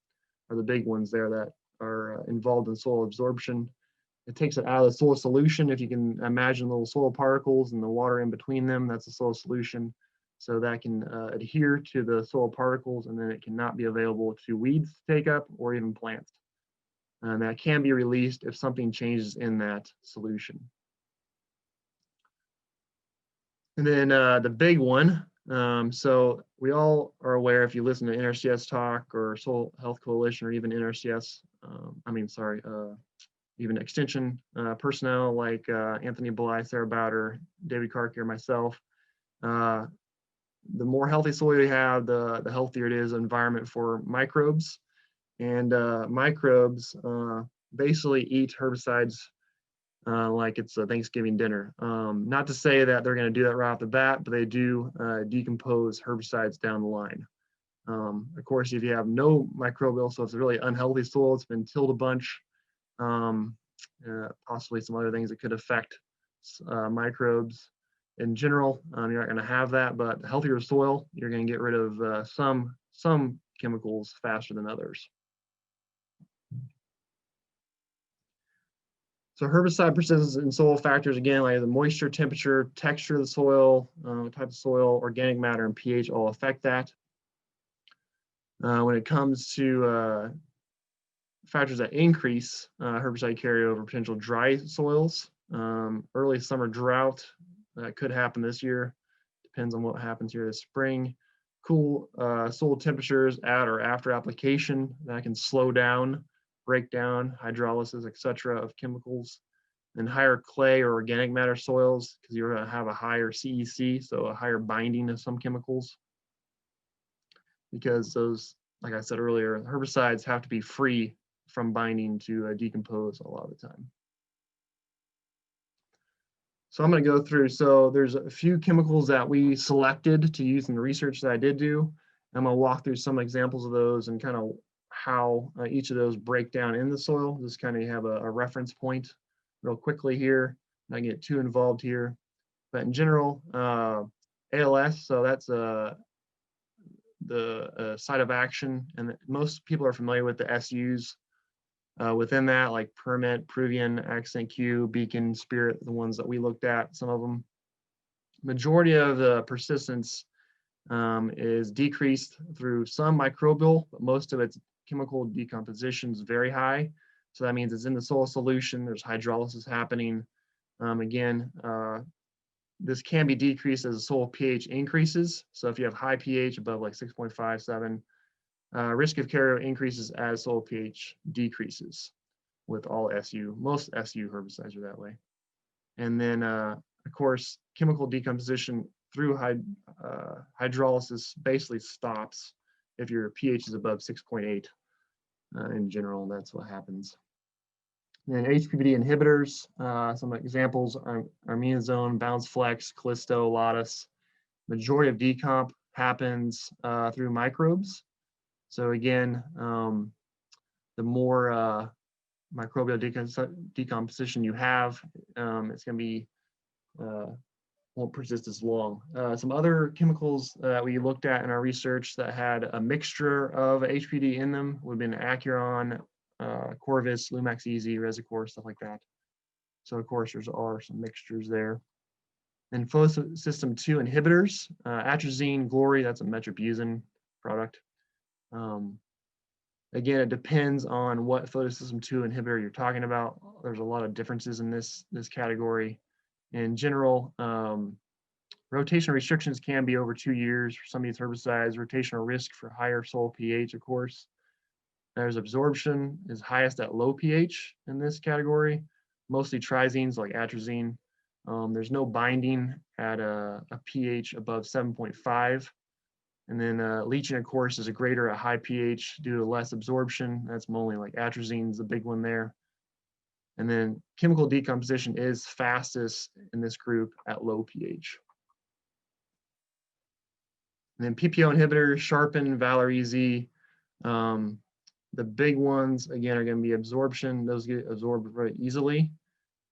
are the big ones there that are involved in soil absorption. It takes it out of the soil solution. If you can imagine little soil particles and the water in between them, that's a soil solution. So that can adhere to the soil particles, and then it cannot be available to weeds to take up or even plants. And that can be released if something changes in that solution. And then the big one, so we all are aware, if you listen to NRCS talk or Soil Health Coalition or even NRCS, even extension personnel like Anthony Bly, Sarah Bowder, David Kark, or myself, the more healthy soil you have, the healthier it is environment for microbes. And microbes basically eat herbicides like it's a Thanksgiving dinner. Not to say that they're going to do that right off the bat, but they do decompose herbicides down the line. Of course, if you have no microbial, so it's a really unhealthy soil, it's been tilled a bunch, possibly some other things that could affect microbes. In general, you're not going to have that, but healthier soil, you're going to get rid of some chemicals faster than others. So herbicide persistence in soil factors, again, like the moisture, temperature, texture of the soil, type of soil, organic matter, and pH all affect that. When it comes to factors that increase herbicide carryover, potential dry soils, early summer drought, that could happen this year, depends on what happens here this spring. Cool soil temperatures at or after application, that can slow down, break down hydrolysis, etc. of chemicals. And higher clay or organic matter soils, because you're going to have a higher CEC, so a higher binding of some chemicals. Because those, like I said earlier, herbicides have to be free from binding to decompose a lot of the time. So I'm going to go through, so there's a few chemicals that we selected to use in the research that I did do. I'm going to walk through some examples of those and kind of how each of those break down in the soil. Just kind of have a reference point real quickly here. Not get too involved here, but in general, ALS, so that's the site of action, and most people are familiar with the SUs within that, like Permit, Peruvian, Accent Q, Beacon, Spirit, the ones that we looked at, some of them. Majority of the persistence is decreased through some microbial, but most of its chemical decomposition is very high. So that means it's in the soil solution, there's hydrolysis happening. Again, this can be decreased as the soil pH increases. So if you have high pH above like 6.57, risk of carryover increases as soil pH decreases with all SU. Most SU herbicides are that way. And then, of course, chemical decomposition through hydrolysis basically stops if your pH is above 6.8 in general. That's what happens. And then HPPD inhibitors, some examples are arminazone, bounce Flexx, Callisto, Latus. Majority of decomp happens through microbes. So again, the more microbial decomposition you have, it's going to be won't persist as long. Some other chemicals that we looked at in our research that had a mixture of HPD in them would have been Acuron, Corvus, Lumax Easy, Resicor, stuff like that. So of course, there are some mixtures there. And photosystem 2 inhibitors, atrazine, Glory, that's a metribuzin product. Again, it depends on what photosystem 2 inhibitor you're talking about. There's a lot of differences in this category. In general, rotational restrictions can be over 2 years for some of these herbicides. Rotational risk for higher soil pH, of course. There's absorption is highest at low pH in this category, mostly triazines like atrazine. There's no binding at a pH above 7.5. And then leaching, of course, is a greater at high pH due to less absorption. That's mainly like atrazine is the big one there. And then chemical decomposition is fastest in this group at low pH. And then PPO inhibitors, Sharpen, Valor-EZ. The big ones, again, are going to be absorption. Those get absorbed very easily.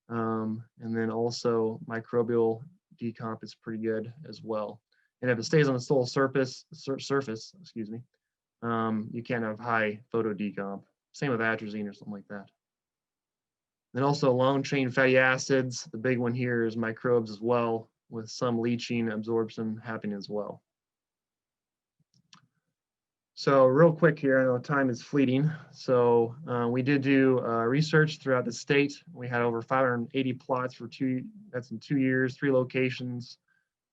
And then also microbial decomp is pretty good as well. And if it stays on the soil surface, excuse me, you can't have high photo decomp. Same with atrazine or something like that. Then also long chain fatty acids. The big one here is microbes as well, with some leaching absorption happening as well. So real quick here, I know time is fleeting. So we did do research throughout the state. We had over 580 plots for that's in 2 years, 3 locations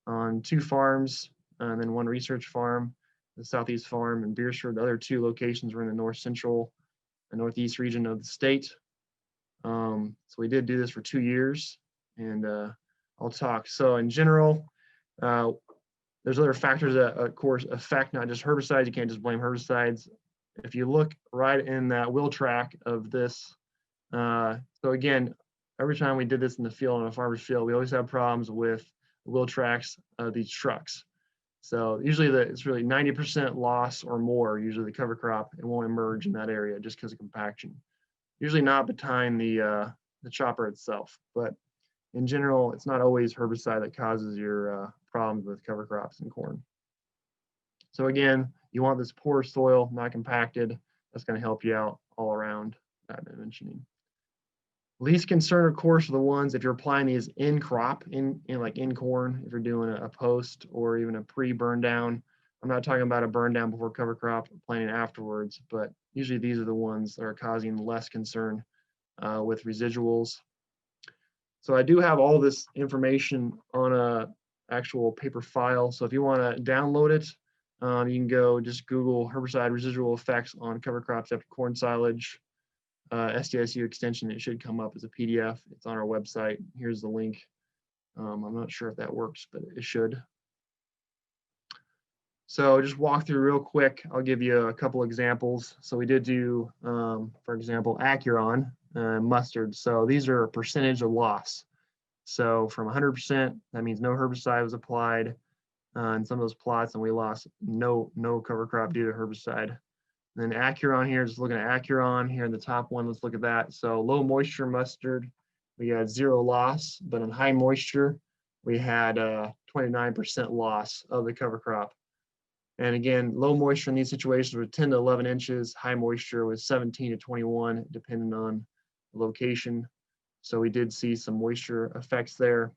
on 2 farms, and then 1 research farm, the Southeast Farm and Beersford. The other 2 locations were in the north central and northeast region of the state. So we did do this for 2 years, and I'll talk. So in general, there's other factors that, of course, affect not just herbicides. You can't just blame herbicides. If you look right in that wheel track of this, so again, every time we did this in the field, on a farmer's field, we always have problems with the wheel tracks of these trucks. So usually it's really 90% loss or more, usually the cover crop, it won't emerge in that area just because of compaction. Usually not behind the chopper itself, but in general, it's not always herbicide that causes your problems with cover crops and corn. So again, you want this poor soil, not compacted. That's going to help you out all around that I'm mentioning. Least concern, of course, are the ones if you're applying these in crop, like in corn, if you're doing a post or even a pre-burn down. I'm not talking about a burn down before cover crop, planting afterwards, but usually these are the ones that are causing less concern with residuals. So I do have all this information on a actual paper file. So if you want to download it, you can go just Google herbicide residual effects on cover crops after corn silage, SDSU extension. It should come up as a PDF. It's on our website. Here's the link. I'm not sure if that works, but it should. So just walk through real quick. I'll give you a couple examples. So we did do, for example, Acuron mustard. So these are a percentage of loss. So from 100%, that means no herbicide was applied in some of those plots, and we lost no cover crop due to herbicide. And then Acuron here, just looking at Acuron here in the top one, let's look at that. So low moisture mustard, we had 0 loss, but in high moisture, we had 29% loss of the cover crop. And again, low moisture in these situations were 10 to 11 inches, high moisture was 17 to 21, depending on the location. So we did see some moisture effects there.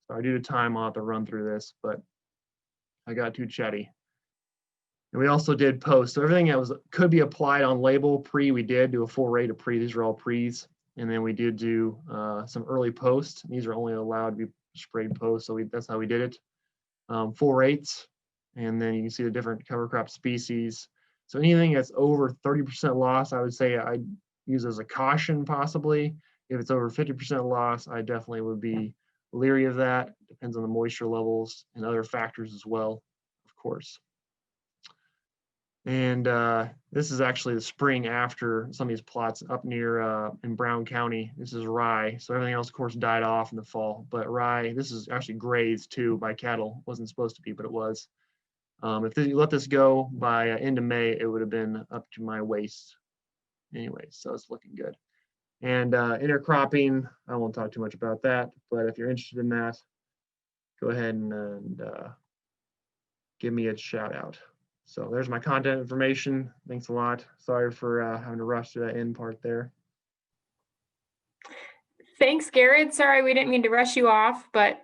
So due to time, I'll have to run through this, but I got too chatty. And we also did post. So everything that could be applied on label pre, we did do a full rate of pre. These are all pre's. And then we did do some early post. These are only allowed to be sprayed post. So that's how we did it. Full rates. And then you can see the different cover crop species. So anything that's over 30% loss, I would say I'd use as a caution possibly. If it's over 50% loss, I definitely would be leery of that. Depends on the moisture levels and other factors as well, of course. And this is actually the spring after some of these plots up near in Brown County. This is rye. So everything else, of course, died off in the fall. But rye, this is actually grazed too by cattle. Wasn't supposed to be, but it was. If you let this go by end of May, it would have been up to my waist. Anyway, so it's looking good. And intercropping, I won't talk too much about that, but if you're interested in that, go ahead and give me a shout out. So there's my contact information. Thanks a lot. Sorry for having to rush through that end part there. Thanks, Gared. Sorry, we didn't mean to rush you off, but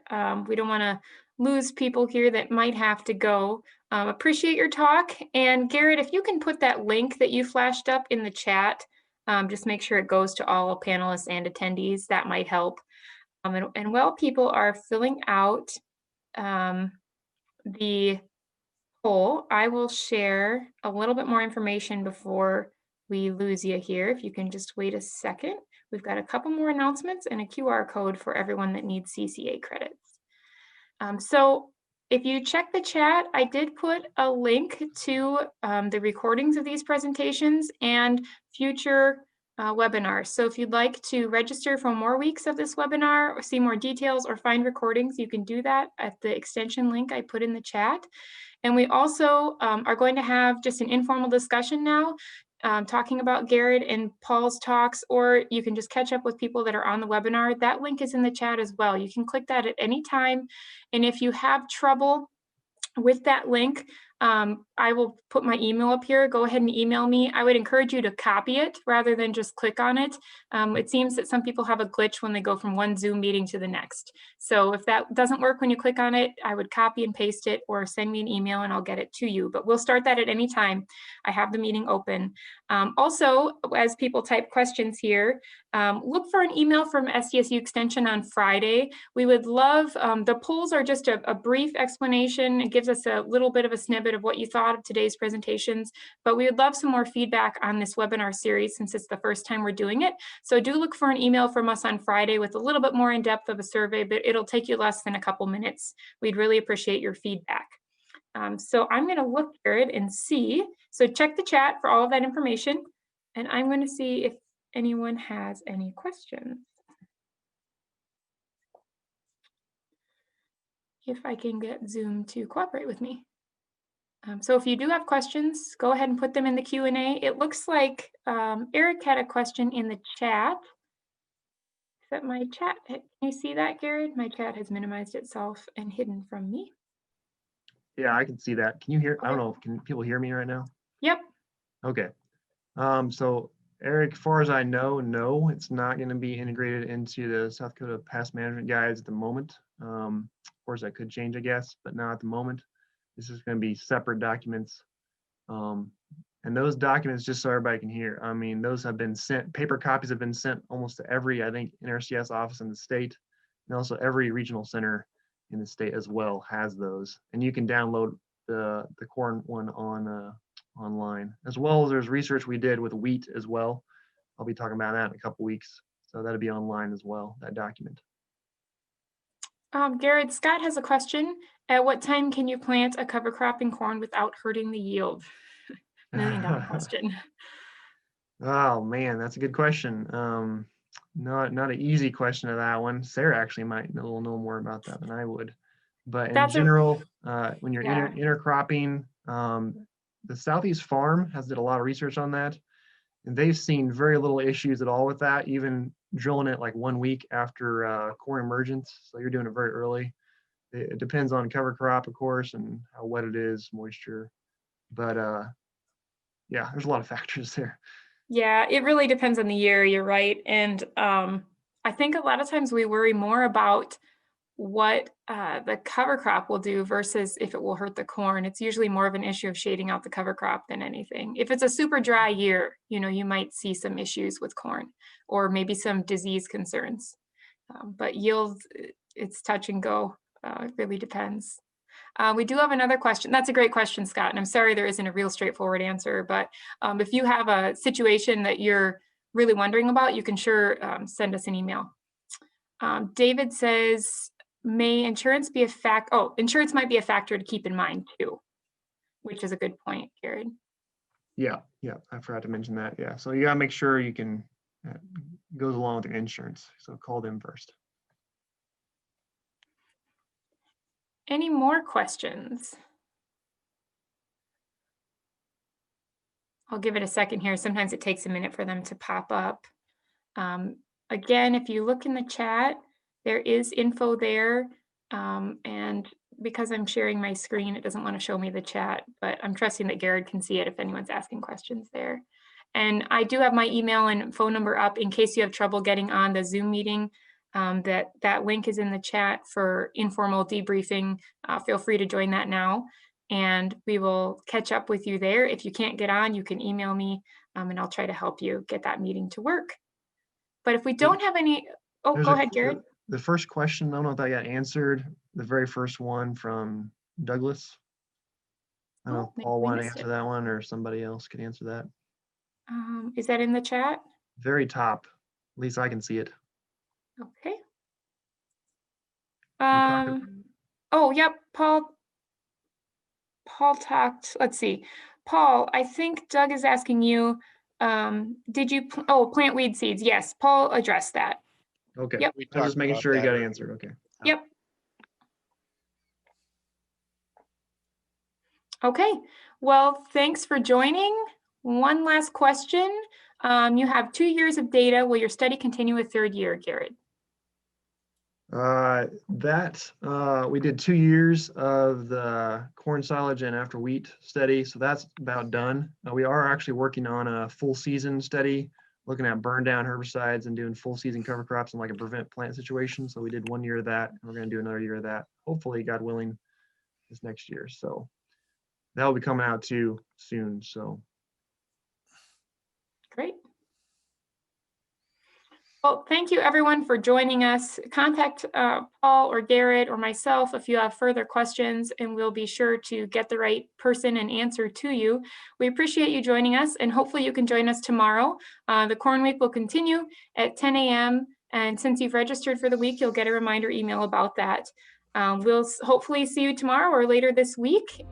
we don't want to lose people here that might have to go. Appreciate your talk. And Gared, if you can put that link that you flashed up in the chat, just make sure it goes to all panelists and attendees. That might help. And while people are filling out the poll, I will share a little bit more information before we lose you here. If you can just wait a second. We've got a couple more announcements and a QR code for everyone that needs CCA credits. So if you check the chat, I did put a link to the recordings of these presentations and future webinars. So if you'd like to register for more weeks of this webinar or see more details or find recordings, you can do that at the extension link I put in the chat. And we also are going to have just an informal discussion now, talking about Gared and Paul's talks, or you can just catch up with people that are on the webinar. That link is in the chat as well. You can click that at any time. And if you have trouble with that link, I will put my email up here. Go ahead and email me. I would encourage you to copy it rather than just click on it. It seems that some people have a glitch when they go from one Zoom meeting to the next. So if that doesn't work when you click on it, I would copy and paste it or send me an email and I'll get it to you. But we'll start that at any time. I have the meeting open. Also, as people type questions here, look for an email from SDSU Extension on Friday. We would love, the polls are just a brief explanation. It gives us a little bit of a snippet of what you thought of today's presentations, but we would love some more feedback on this webinar series since it's the first time we're doing it. So do look for an email from us on Friday with a little bit more in depth of a survey, but it'll take you less than a couple minutes. We'd really appreciate your feedback. So I'm going to look here and see. So check the chat for all of that information, and I'm going to see if anyone has any questions. If I can get Zoom to cooperate with me. So if you do have questions, go ahead and put them in the Q&A. It looks like Eric had a question in the chat. Is that my chat? Can you see that, Gared? My chat has minimized itself and hidden from me. Yeah, I can see that. Can you hear? Okay. I don't know. Can people hear me right now? Yep. Okay. So Eric, as far as I know, no, it's not going to be integrated into the South Dakota Pest Management Guides at the moment. Of course, that could change, I guess, but not at the moment. This is going to be separate documents. And those documents, just so everybody can hear, I mean, those have been sent, paper copies have been sent almost to every, I think, NRCS office in the state, and also every regional center in the state as well has those. And you can download the corn one on online, as well as there's research we did with wheat as well. I'll be talking about that in a couple weeks. So that'll be online as well, that document. Gared, Scott has a question. At what time can you plant a cover crop in corn without hurting the yield? $1 million question. Oh man, that's a good question. Not an easy question to that one. Sarah actually might know more about that than I would. But in general, when you're intercropping, the Southeast Farm has did a lot of research on that, and they've seen very little issues at all with that, even drilling it like 1 week after corn emergence. So you're doing it very early. It depends on cover crop, of course, and how wet it is, moisture. But yeah, there's a lot of factors there. Yeah, it really depends on the year, you're right. And I think a lot of times we worry more about what the cover crop will do versus if it will hurt the corn. It's usually more of an issue of shading out the cover crop than anything. If it's a super dry year, you know, you might see some issues with corn or maybe some disease concerns. But yield, it's touch and go. It really depends. We do have another question. That's a great question, Scott. And I'm sorry there isn't a real straightforward answer, but if you have a situation that you're really wondering about, you can sure send us an email. David says, may insurance be a fact? Oh, insurance might be a factor to keep in mind too, which is a good point, Gared. Yeah, I forgot to mention that. Yeah, so you gotta make sure you can, goes along with your insurance. So call them first. Any more questions? I'll give it a second here. Sometimes it takes a minute for them to pop up. Again, if you look in the chat, there is info there And because I'm sharing my screen, it doesn't want to show me the chat, but I'm trusting that Gared can see it if anyone's asking questions there. And I do have my email and phone number up in case you have trouble getting on the Zoom meeting. That link is in the chat for informal debriefing. Feel free to join that now, and we will catch up with you there. If you can't get on, you can email me, and I'll try to help you get that meeting to work. But if we don't have any, oh, go ahead, Gared. The first question, I don't know if that got answered. The very first one from Douglas. I don't know if Paul wanted to answer that one or somebody else could answer that. Is that in the chat? Very top, at least I can see it. Okay. Oh, yep, Paul talked, let's see. Paul, I think Doug is asking you, did you, plant weed seeds? Yes, Paul addressed that. Okay, yep. I was just making sure you got answered, okay. Yep. Okay, well, thanks for joining. One last question. You have 2 years of data. Will your study continue a third year, Gared? We did 2 years of the corn silage and after wheat study, so that's about done. We are actually working on a full season study, looking at burn down herbicides and doing full season cover crops in like a prevent plant situation. So we did 1 year of that, and we're going to do another year of that, hopefully, God willing, this next year. So that'll be coming out too soon. So great. Well, thank you everyone for joining us. Contact Paul or Gared or myself if you have further questions, and we'll be sure to get the right person and answer to you. We appreciate you joining us, and hopefully you can join us tomorrow. The Corn Week will continue at 10 a.m. And since you've registered for the week, you'll get a reminder email about that. We'll hopefully see you tomorrow or later this week.